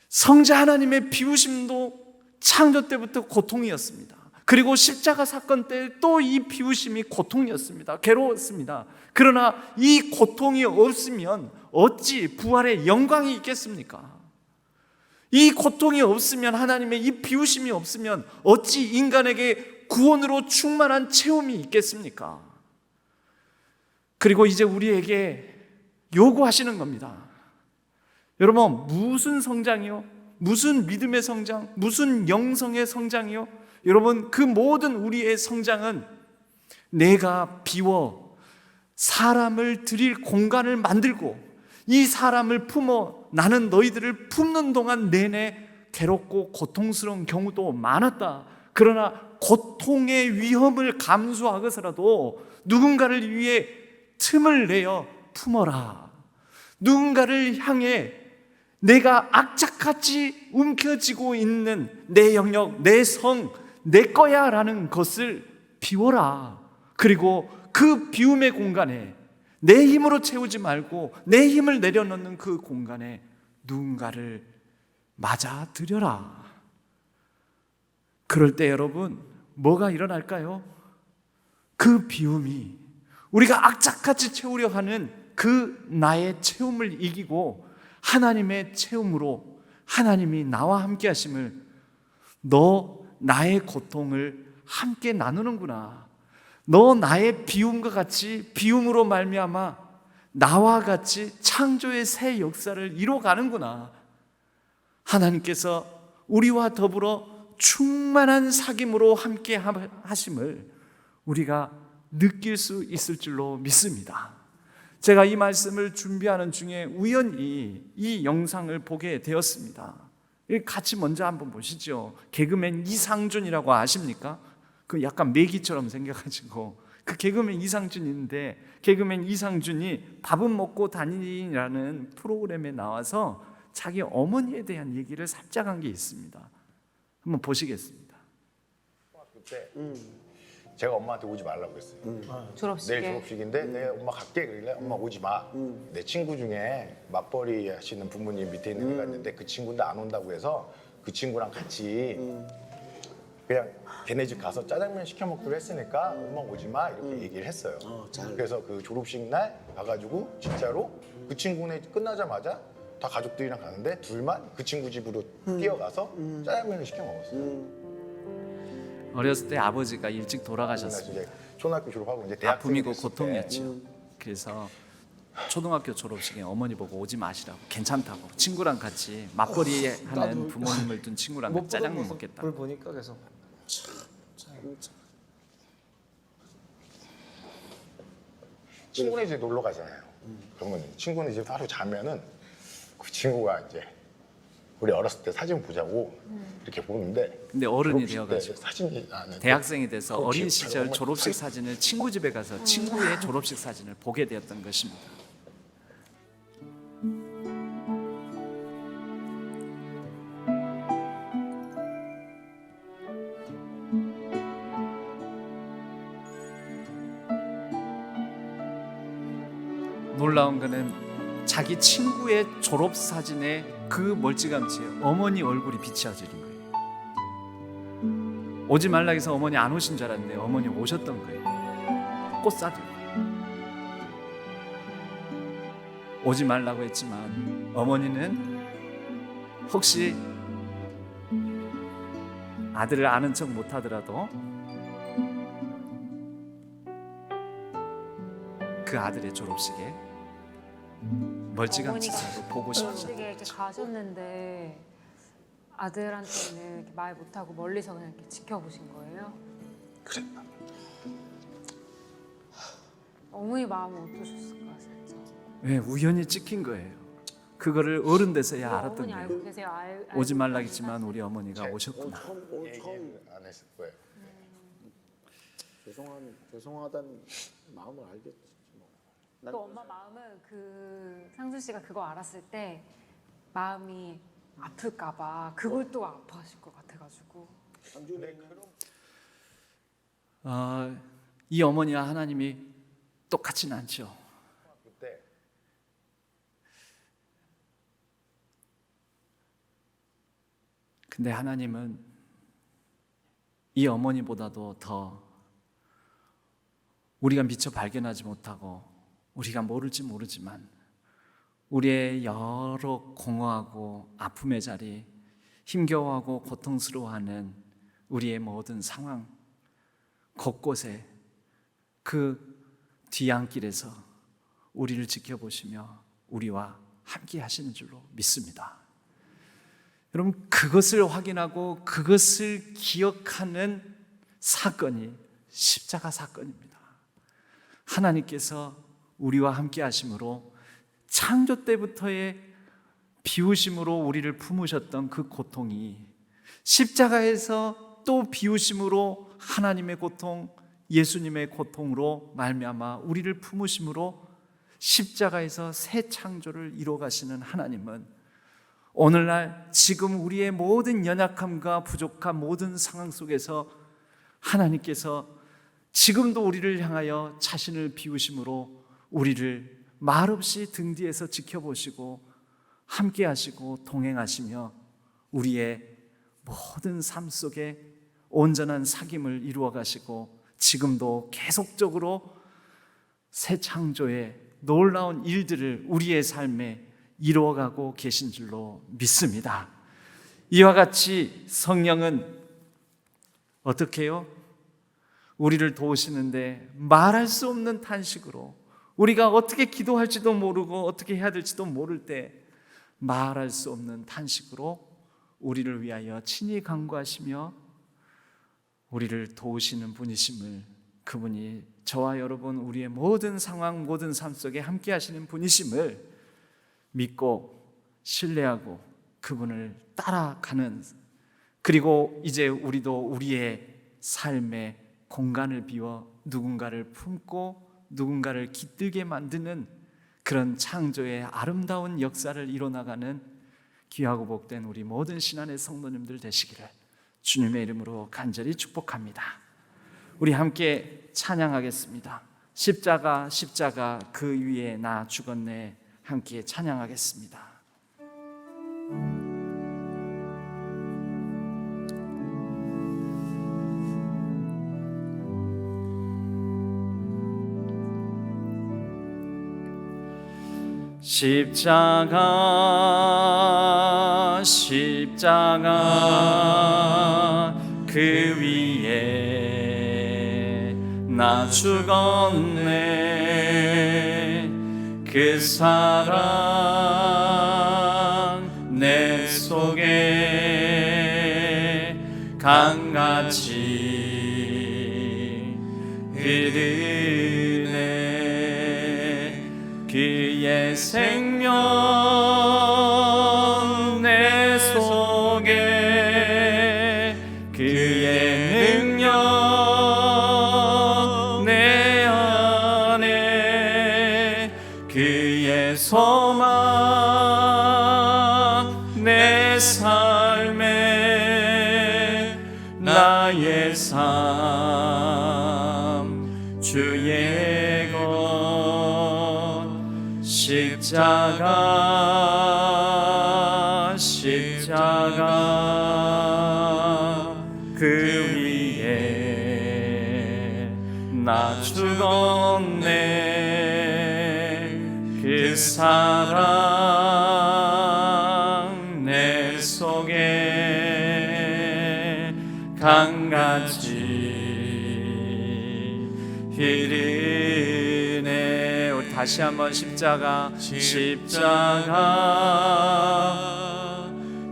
성자 하나님의 비우심도 창조 때부터 고통이었습니다. 그리고 십자가 사건 때 또 이 비우심이 고통이었습니다. 괴로웠습니다. 그러나 이 고통이 없으면 어찌 부활의 영광이 있겠습니까? 이 고통이 없으면, 하나님의 이 비우심이 없으면 어찌 인간에게 구원으로 충만한 체험이 있겠습니까? 그리고 이제 우리에게 요구하시는 겁니다. 여러분, 무슨 성장이요? 무슨 믿음의 성장? 무슨 영성의 성장이요? 여러분, 그 모든 우리의 성장은 내가 비워 사람을 드릴 공간을 만들고 이 사람을 품어 나는 너희들을 품는 동안 내내 괴롭고 고통스러운 경우도 많았다. 그러나 고통의 위험을 감수하고서라도 누군가를 위해 틈을 내어 품어라. 누군가를 향해 내가 악착같이 움켜쥐고 있는 내 영역, 내 성, 내 거야 라는 것을 비워라. 그리고 그 비움의 공간에 내 힘으로 채우지 말고 내 힘을 내려놓는 그 공간에 누군가를 맞아들여라. 그럴 때 여러분, 뭐가 일어날까요? 그 비움이 우리가 악착같이 채우려 하는 그 나의 체험을 이기고 하나님의 체험으로 하나님이 나와 함께 하심을, 너 나의 고통을 함께 나누는구나, 너 나의 비움과 같이 비움으로 말미암아 나와 같이 창조의 새 역사를 이뤄가는구나. 하나님께서 우리와 더불어 충만한 사귐으로 함께 하심을 우리가 느낄 수 있을 줄로 믿습니다. 제가 이 말씀을 준비하는 중에 우연히 이 영상을 보게 되었습니다. 같이 먼저 한번 보시죠. 개그맨 이상준이라고 아십니까? 그 약간 매기처럼 생겨가지고 그 개그맨 이상준인데 개그맨 이상준이 밥은 먹고 다니라는 프로그램에 나와서 자기 어머니에 대한 얘기를 살짝 한 게 있습니다. 한번 보시겠습니다. 그때 제가 엄마한테 오지 말라고 그랬어요. 졸업식에. 내일 졸업식인데 내가 엄마 갈게 그러길래 엄마 오지 마. 내 친구 중에 맞벌이 하시는 부모님 밑에 있는 애가 있는데 그 친구인데 안 온다고 해서 그 친구랑 같이 그냥 걔네 집 가서 짜장면 시켜 먹기로 했으니까 엄마 오지 마 이렇게 얘기를 했어요. 그래서 그 졸업식 날 가가지고 진짜로 그 친구네 끝나자마자 다 가족들이랑 가는데 둘만 그 친구 집으로 뛰어가서 짜장면을 시켜 먹었어요. 어렸을 때 아버지가 일찍 그래서 돌아가셨습니다. 이제 초등학교 졸업하고 이제 대학 아픔이고 고통이었죠. 그래서 초등학교 졸업식에 어머니 보고 오지 마시라고, 괜찮다고, 친구랑 같이 맞벌이 하는 부모님을 둔 친구랑 같이 짜장면 먹겠다고. 보니까 계속 친구네 집에 놀러 가잖아요. 그러면 친구네 집에 하루 자면은 그 친구가 이제 우리 어렸을 때 사진 보자고 이렇게 보는데 근데 어른이 졸업식 때 되어가지고 사진이 나는 대학생이 돼서 어린 기억 시절 잘 졸업식 사진을 친구 집에 가서 친구의 졸업식 사진을 보게 되었던 것입니다. 놀라운 거는 자기 친구의 졸업 사진에 그 멀찌감치 어머니 얼굴이 비치어지는 거예요. 오지 말라 해서 어머니 안 오신 줄 알았는데 어머니 오셨던 거예요. 꽃 싸들고. 오지 말라고 했지만 어머니는 혹시 아들을 아는 척 못하더라도 그 아들의 졸업식에 멀찌감치 보고 싶죠. 이렇게 가셨는데 아들한테는 이렇게 말 못하고 멀리서 그냥 이렇게 지켜보신 거예요? 그랬나? 어머니 마음은 어떠셨을까 진짜? 왜 우연히 찍힌 거예요. 그거를 어른 돼서야 이거 알았던 어머니 알고 거예요. 계세요? 오지 말라 했지만 우리 어머니가 오셨구나. 얘기는 안 했을 거예요. 죄송하다는 마음을 알겠지. 또 엄마 마음은 그 상준 씨가 그거 알았을 때 마음이 아플까봐 그걸 또 아파하실 것 같아가지고. 이 어머니와 하나님이 똑같지는 않죠. 그때 근데 하나님은 이 어머니보다도 더 우리가 미처 발견하지 못하고 우리가 모를지 모르지만 우리의 여러 공허하고 아픔의 자리, 힘겨워하고 고통스러워하는 우리의 모든 상황 곳곳에 그 뒤안길에서 우리를 지켜보시며 우리와 함께 하시는 줄로 믿습니다. 여러분, 그것을 확인하고 그것을 기억하는 사건이 십자가 사건입니다. 하나님께서 우리와 함께 하심으로 창조 때부터의 비우심으로 우리를 품으셨던 그 고통이 십자가에서 또 비우심으로 하나님의 고통, 예수님의 고통으로 말미암아 우리를 품으심으로 십자가에서 새 창조를 이루어 가시는 하나님은 오늘날 지금 우리의 모든 연약함과 부족한 모든 상황 속에서 하나님께서 지금도 우리를 향하여 자신을 비우심으로 우리를 말없이 등 뒤에서 지켜보시고 함께 하시고 동행하시며 우리의 모든 삶 속에 온전한 사귐을 이루어 가시고 지금도 계속적으로 새 창조의 놀라운 일들을 우리의 삶에 이루어가고 계신 줄로 믿습니다. 이와 같이 성령은 어떻게 해요? 우리를 도우시는데 말할 수 없는 탄식으로 우리가 어떻게 기도할지도 모르고 어떻게 해야 될지도 모를 때 말할 수 없는 탄식으로 우리를 위하여 친히 간구하시며 우리를 도우시는 분이심을, 그분이 저와 여러분 우리의 모든 상황 모든 삶 속에 함께 하시는 분이심을 믿고 신뢰하고 그분을 따라가는, 그리고 이제 우리도 우리의 삶의 공간을 비워 누군가를 품고 누군가를 깃들게 만드는 그런 창조의 아름다운 역사를 이뤄나가는 귀하고 복된 우리 모든 신안의 성도님들 되시기를 주님의 이름으로 간절히 축복합니다. 우리 함께 찬양하겠습니다. 십자가 십자가 그 위에 나 죽었네. 함께 찬양하겠습니다. 십자가 십자가 그 위에 나 죽었네. 그 사랑 내 속에 강같이 흐르네. 그의 생명 내 속에 그의 능력 내 안에 그의 소망 내 삶에 나의 삶 주의 것 십자가 십자가 그 위에 나 죽었네. 그 사랑 내 속에 강같이 흐르네. 우리 다시 한번 십자가 십자가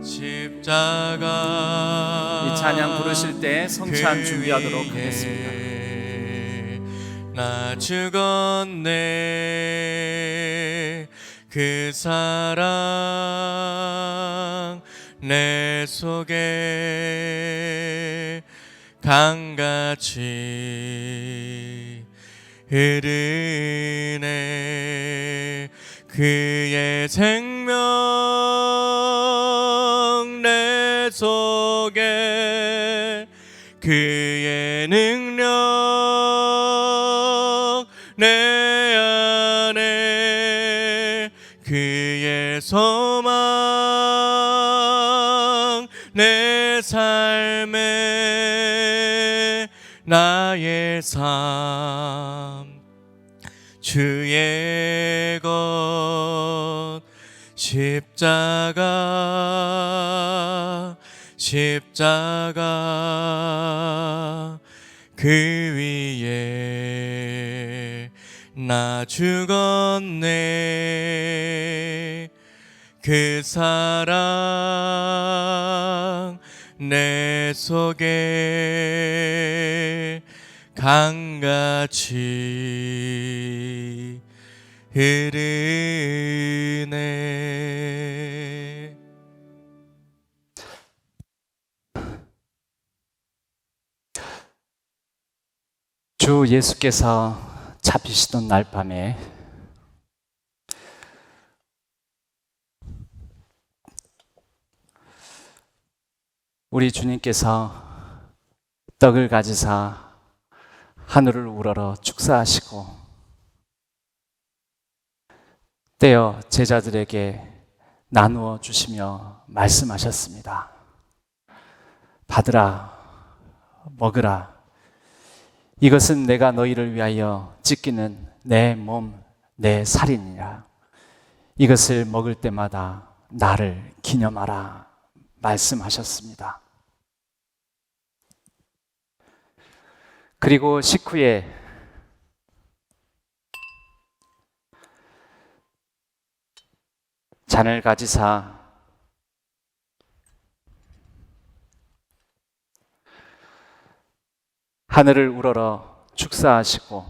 십자가 이 찬양 부르실 때 성찬 준비하도록 하겠습니다. 나 죽었네. 그 사랑 내 속에 강같이 흐르네. 그의 생명 내 속에 그의 능력 내 안에 그의 소망 내 삶에 나의 삶 주의 것 십자가 십자가 그 위에 나 죽었네. 그 사랑 내 속에 강같이 흐르네. 주 예수께서 잡히시던 날 밤에 우리 주님께서 떡을 가지사 하늘을 우러러 축사하시고 떼어 제자들에게 나누어 주시며 말씀하셨습니다. 받으라, 먹으라. 이것은 내가 너희를 위하여 찢기는 내 몸, 내 살이니라. 이것을 먹을 때마다 나를 기념하라 말씀하셨습니다. 그리고 식후에 잔을 가지사 하늘을 우러러 축사하시고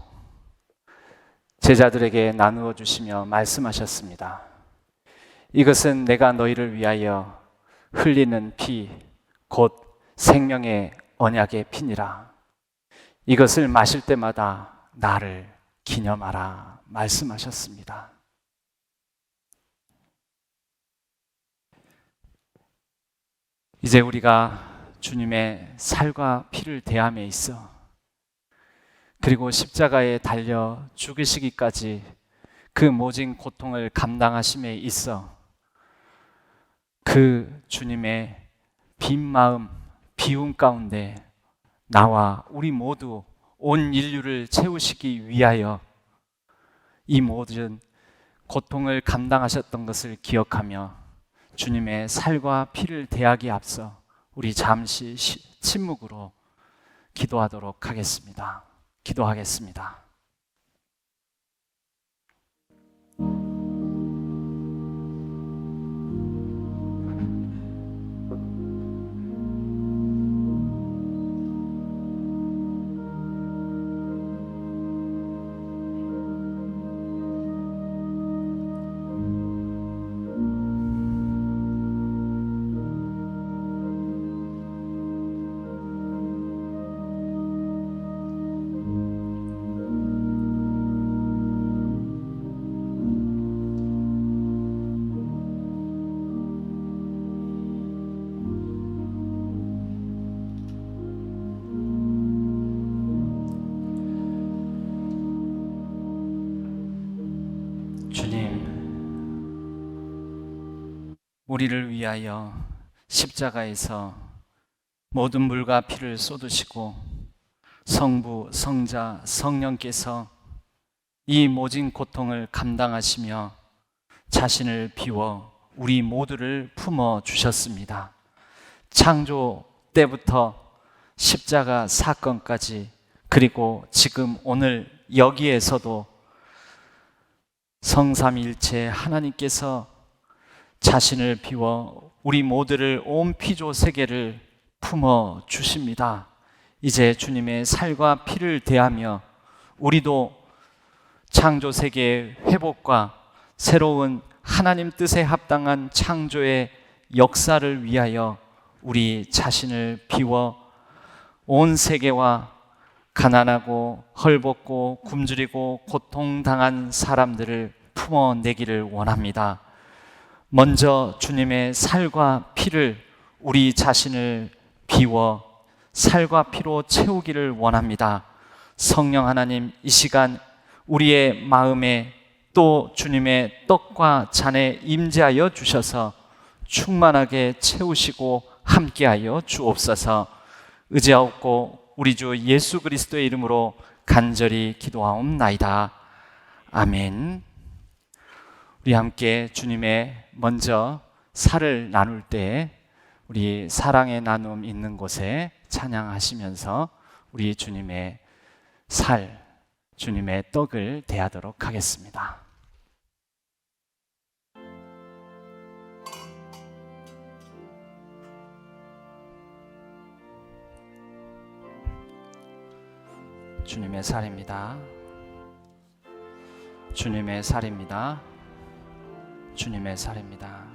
제자들에게 나누어 주시며 말씀하셨습니다. 이것은 내가 너희를 위하여 흘리는 피, 곧 생명의 언약의 피니라. 이것을 마실 때마다 나를 기념하라 말씀하셨습니다. 이제 우리가 주님의 살과 피를 대함에 있어, 그리고 십자가에 달려 죽으시기까지 그 모진 고통을 감당하심에 있어 그 주님의 빈 마음, 비움 가운데 나와 우리 모두 온 인류를 채우시기 위하여 이 모든 고통을 감당하셨던 것을 기억하며 주님의 살과 피를 대하기에 앞서 우리 잠시 침묵으로 기도하도록 하겠습니다. 기도하겠습니다. 우리를 위하여 십자가에서 모든 물과 피를 쏟으시고 성부, 성자, 성령께서 이 모진 고통을 감당하시며 자신을 비워 우리 모두를 품어 주셨습니다. 창조 때부터 십자가 사건까지, 그리고 지금 오늘 여기에서도 성삼일체 하나님께서 자신을 비워 우리 모두를 온 피조 세계를 품어 주십니다. 이제 주님의 살과 피를 대하며 우리도 창조 세계의 회복과 새로운 하나님 뜻에 합당한 창조의 역사를 위하여 우리 자신을 비워 온 세계와 가난하고 헐벗고 굶주리고 고통당한 사람들을 품어내기를 원합니다. 먼저 주님의 살과 피를, 우리 자신을 비워 살과 피로 채우기를 원합니다. 성령 하나님, 이 시간 우리의 마음에 또 주님의 떡과 잔에 임재하여 주셔서 충만하게 채우시고 함께하여 주옵소서. 의지하옵고 우리 주 예수 그리스도의 이름으로 간절히 기도하옵나이다. 아멘. 우리 함께 주님의 먼저 살을 나눌 때 우리 사랑의 나눔 있는 곳에 찬양하시면서 우리 주님의 살, 주님의 떡을 대하도록 하겠습니다. 주님의 살입니다. 주님의 살입니다. 주님의 살입니다.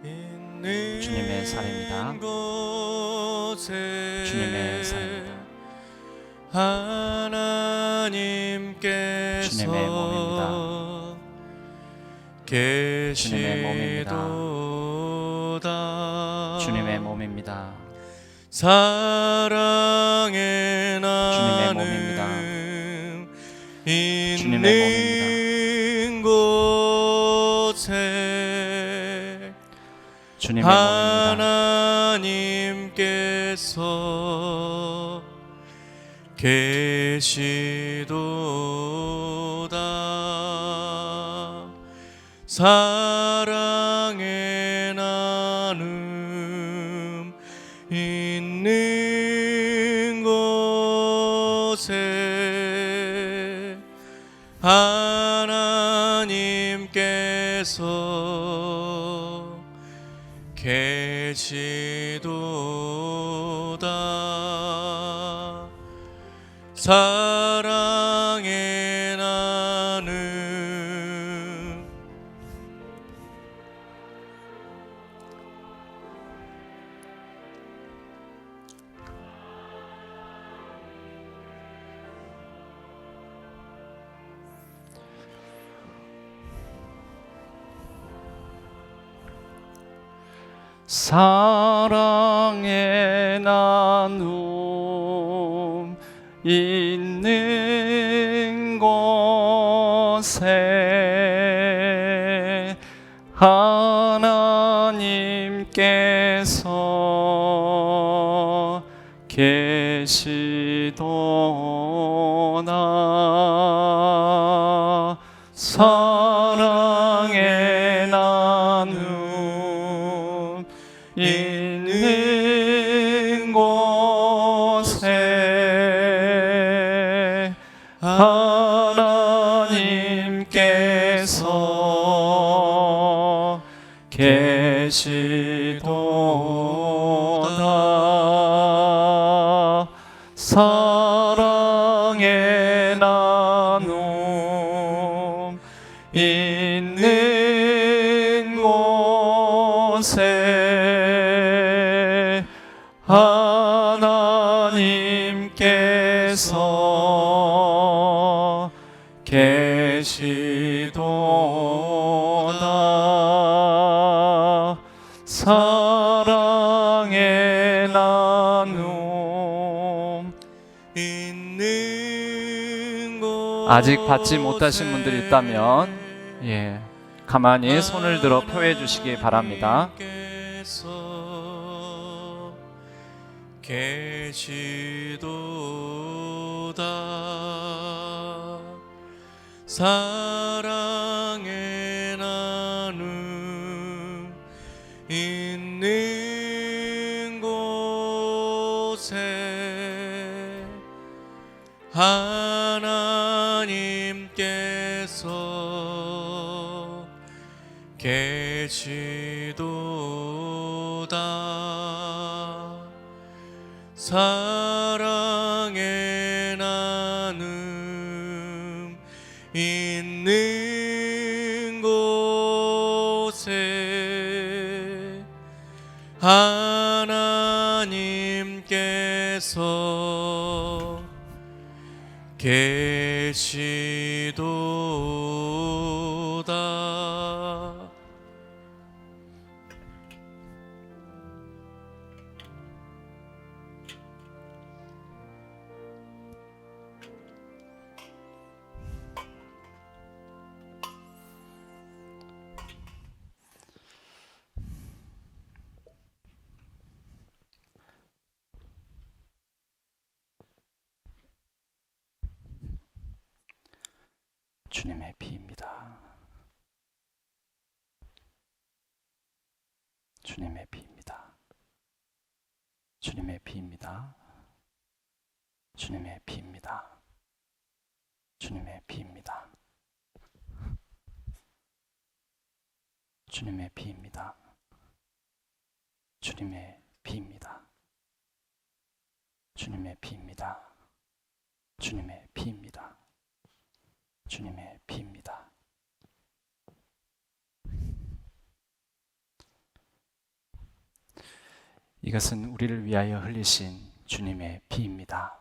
주님의 살입니다. 주님의 살입니다. 하나님께서 주님의 몸입니다. 주님의 몸입니다. 주님의 몸입니다. 사랑의 나눔 몸입니다. 있는 곳에 주님의 몸입니다. 하나님께서 계시도다. 사랑의 나눔 있는 곳에 하나님께서 계시도다. 사랑의 나눔 사랑의 나눔 있는 곳에 하나님께서 계시도다. 사랑의 나눔 있는 곳에 하나님께서 계시도다. 사랑의 나눔 있는 곳에 하나님께서 계시도다. 사랑의 나눔 있는 곳 아직 받지 못하신 분들이 있다면 가만히 손을 들어 표해 주시기 바랍니다. 계시도다. 사랑의 나눔 있는 곳에 하나님께서 계시도다. 사랑의 나눔 있는 곳에 하나님께서 계시도다. 주님의 피입니다. 주님의 피입니다. 주님의 피입니다. 주님의 피입니다. 주님의 피입니다. 주님의 피입니다. 주님의 피입니다. 주님의 피입니다. 주님의 피입니다. 주님의 피입니다. 이것은 우리를 위하여 흘리신 주님의 피입니다.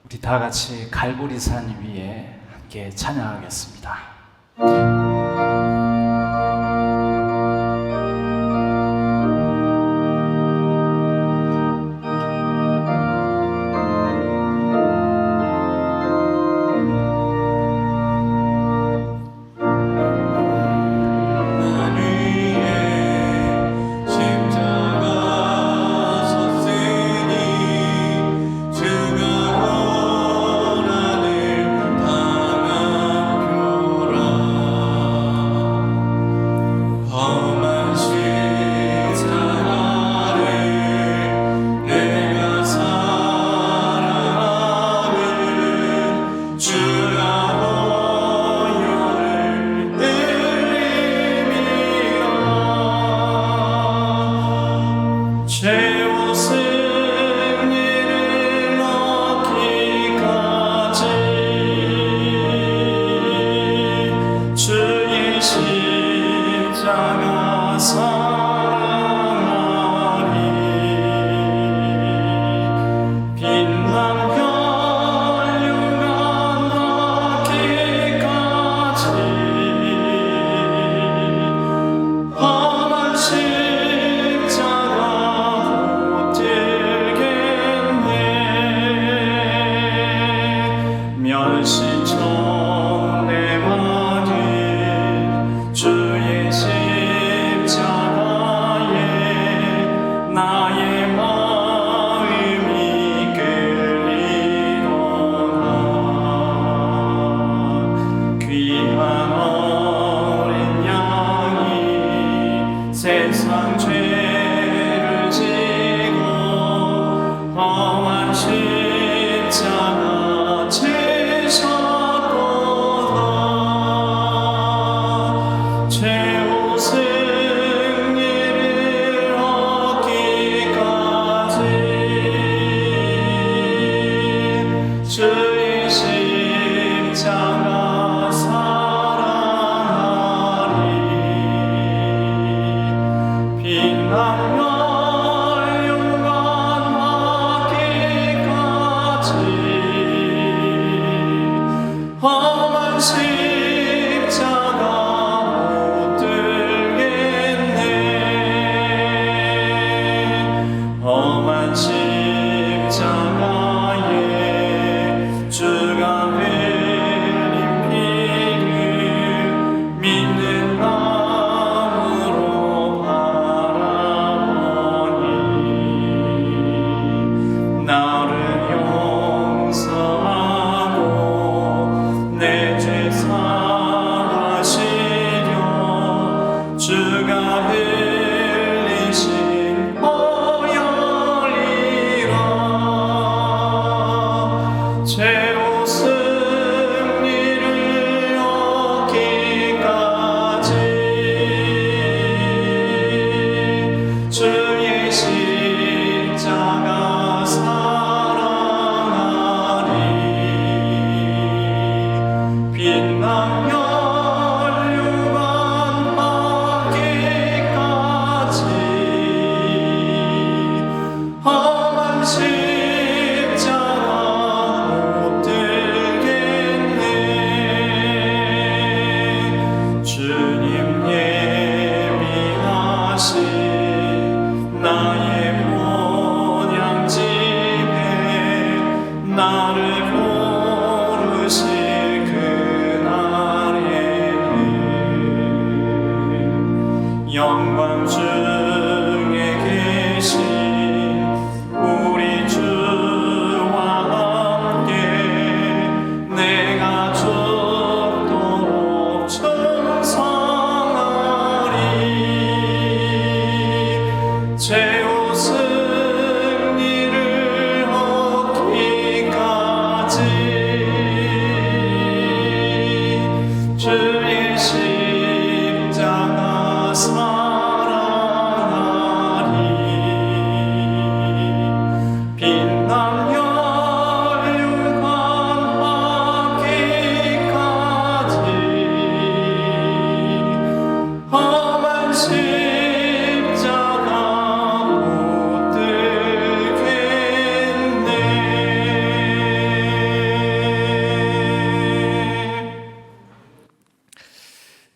우리 다 같이 갈보리산 위에 함께 찬양하겠습니다. 세상 죄를 지고 험한 십자가 지셨도다. 최후 승리를 얻기까지 주의 십자가 사랑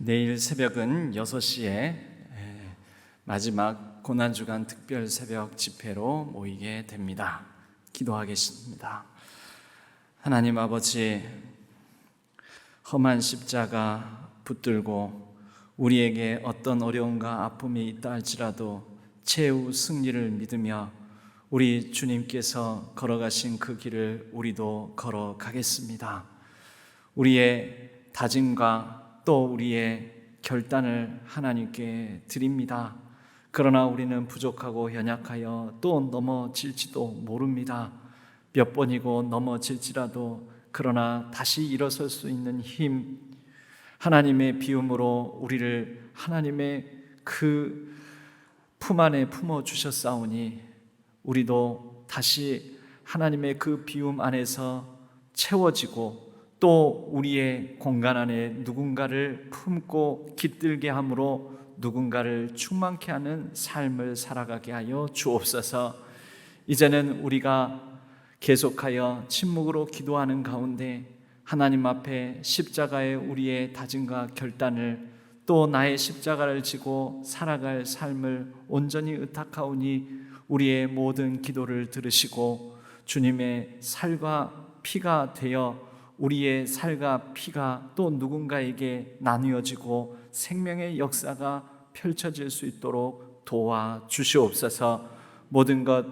내일 새벽은 6시에 마지막 고난주간 특별 새벽 집회로 모이게 됩니다. 기도하겠습니다. 하나님 아버지, 험한 십자가 붙들고 우리에게 어떤 어려움과 아픔이 있다 할지라도 최후 승리를 믿으며 우리 주님께서 걸어가신 그 길을 우리도 걸어가겠습니다. 우리의 다짐과 또 우리의 결단을 하나님께 드립니다. 그러나 우리는 부족하고 연약하여 또 넘어질지도 모릅니다. 몇 번이고 넘어질지라도 그러나 다시 일어설 수 있는 힘, 하나님의 비움으로 우리를 하나님의 그 품 안에 품어 주셨사오니 우리도 다시 하나님의 그 비움 안에서 채워지고 또 우리의 공간 안에 누군가를 품고 깃들게 함으로 누군가를 충만케 하는 삶을 살아가게 하여 주옵소서. 이제는 우리가 계속하여 침묵으로 기도하는 가운데 하나님 앞에 십자가의 우리의 다짐과 결단을 또 나의 십자가를 지고 살아갈 삶을 온전히 의탁하오니 우리의 모든 기도를 들으시고 주님의 살과 피가 되어 우리의 살과 피가 또 누군가에게 나누어지고 생명의 역사가 펼쳐질 수 있도록 도와주시옵소서. 모든 것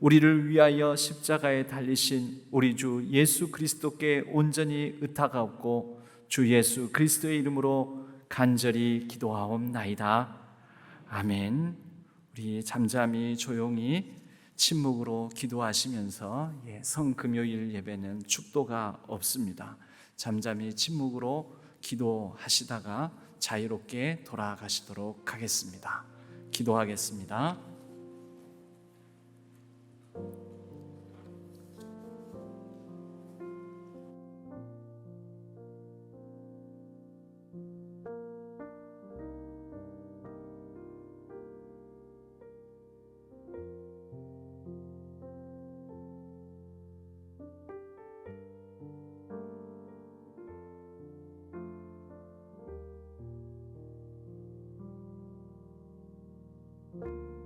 우리를 위하여 십자가에 달리신 우리 주 예수 그리스도께 온전히 의탁하옵고 주 예수 그리스도의 이름으로 간절히 기도하옵나이다. 아멘. 우리 잠잠히 조용히 침묵으로 기도하시면서 성금요일 예배는 축도가 없습니다. 잠잠히 침묵으로 기도하시다가 자유롭게 돌아가시도록 하겠습니다. 기도하겠습니다. you.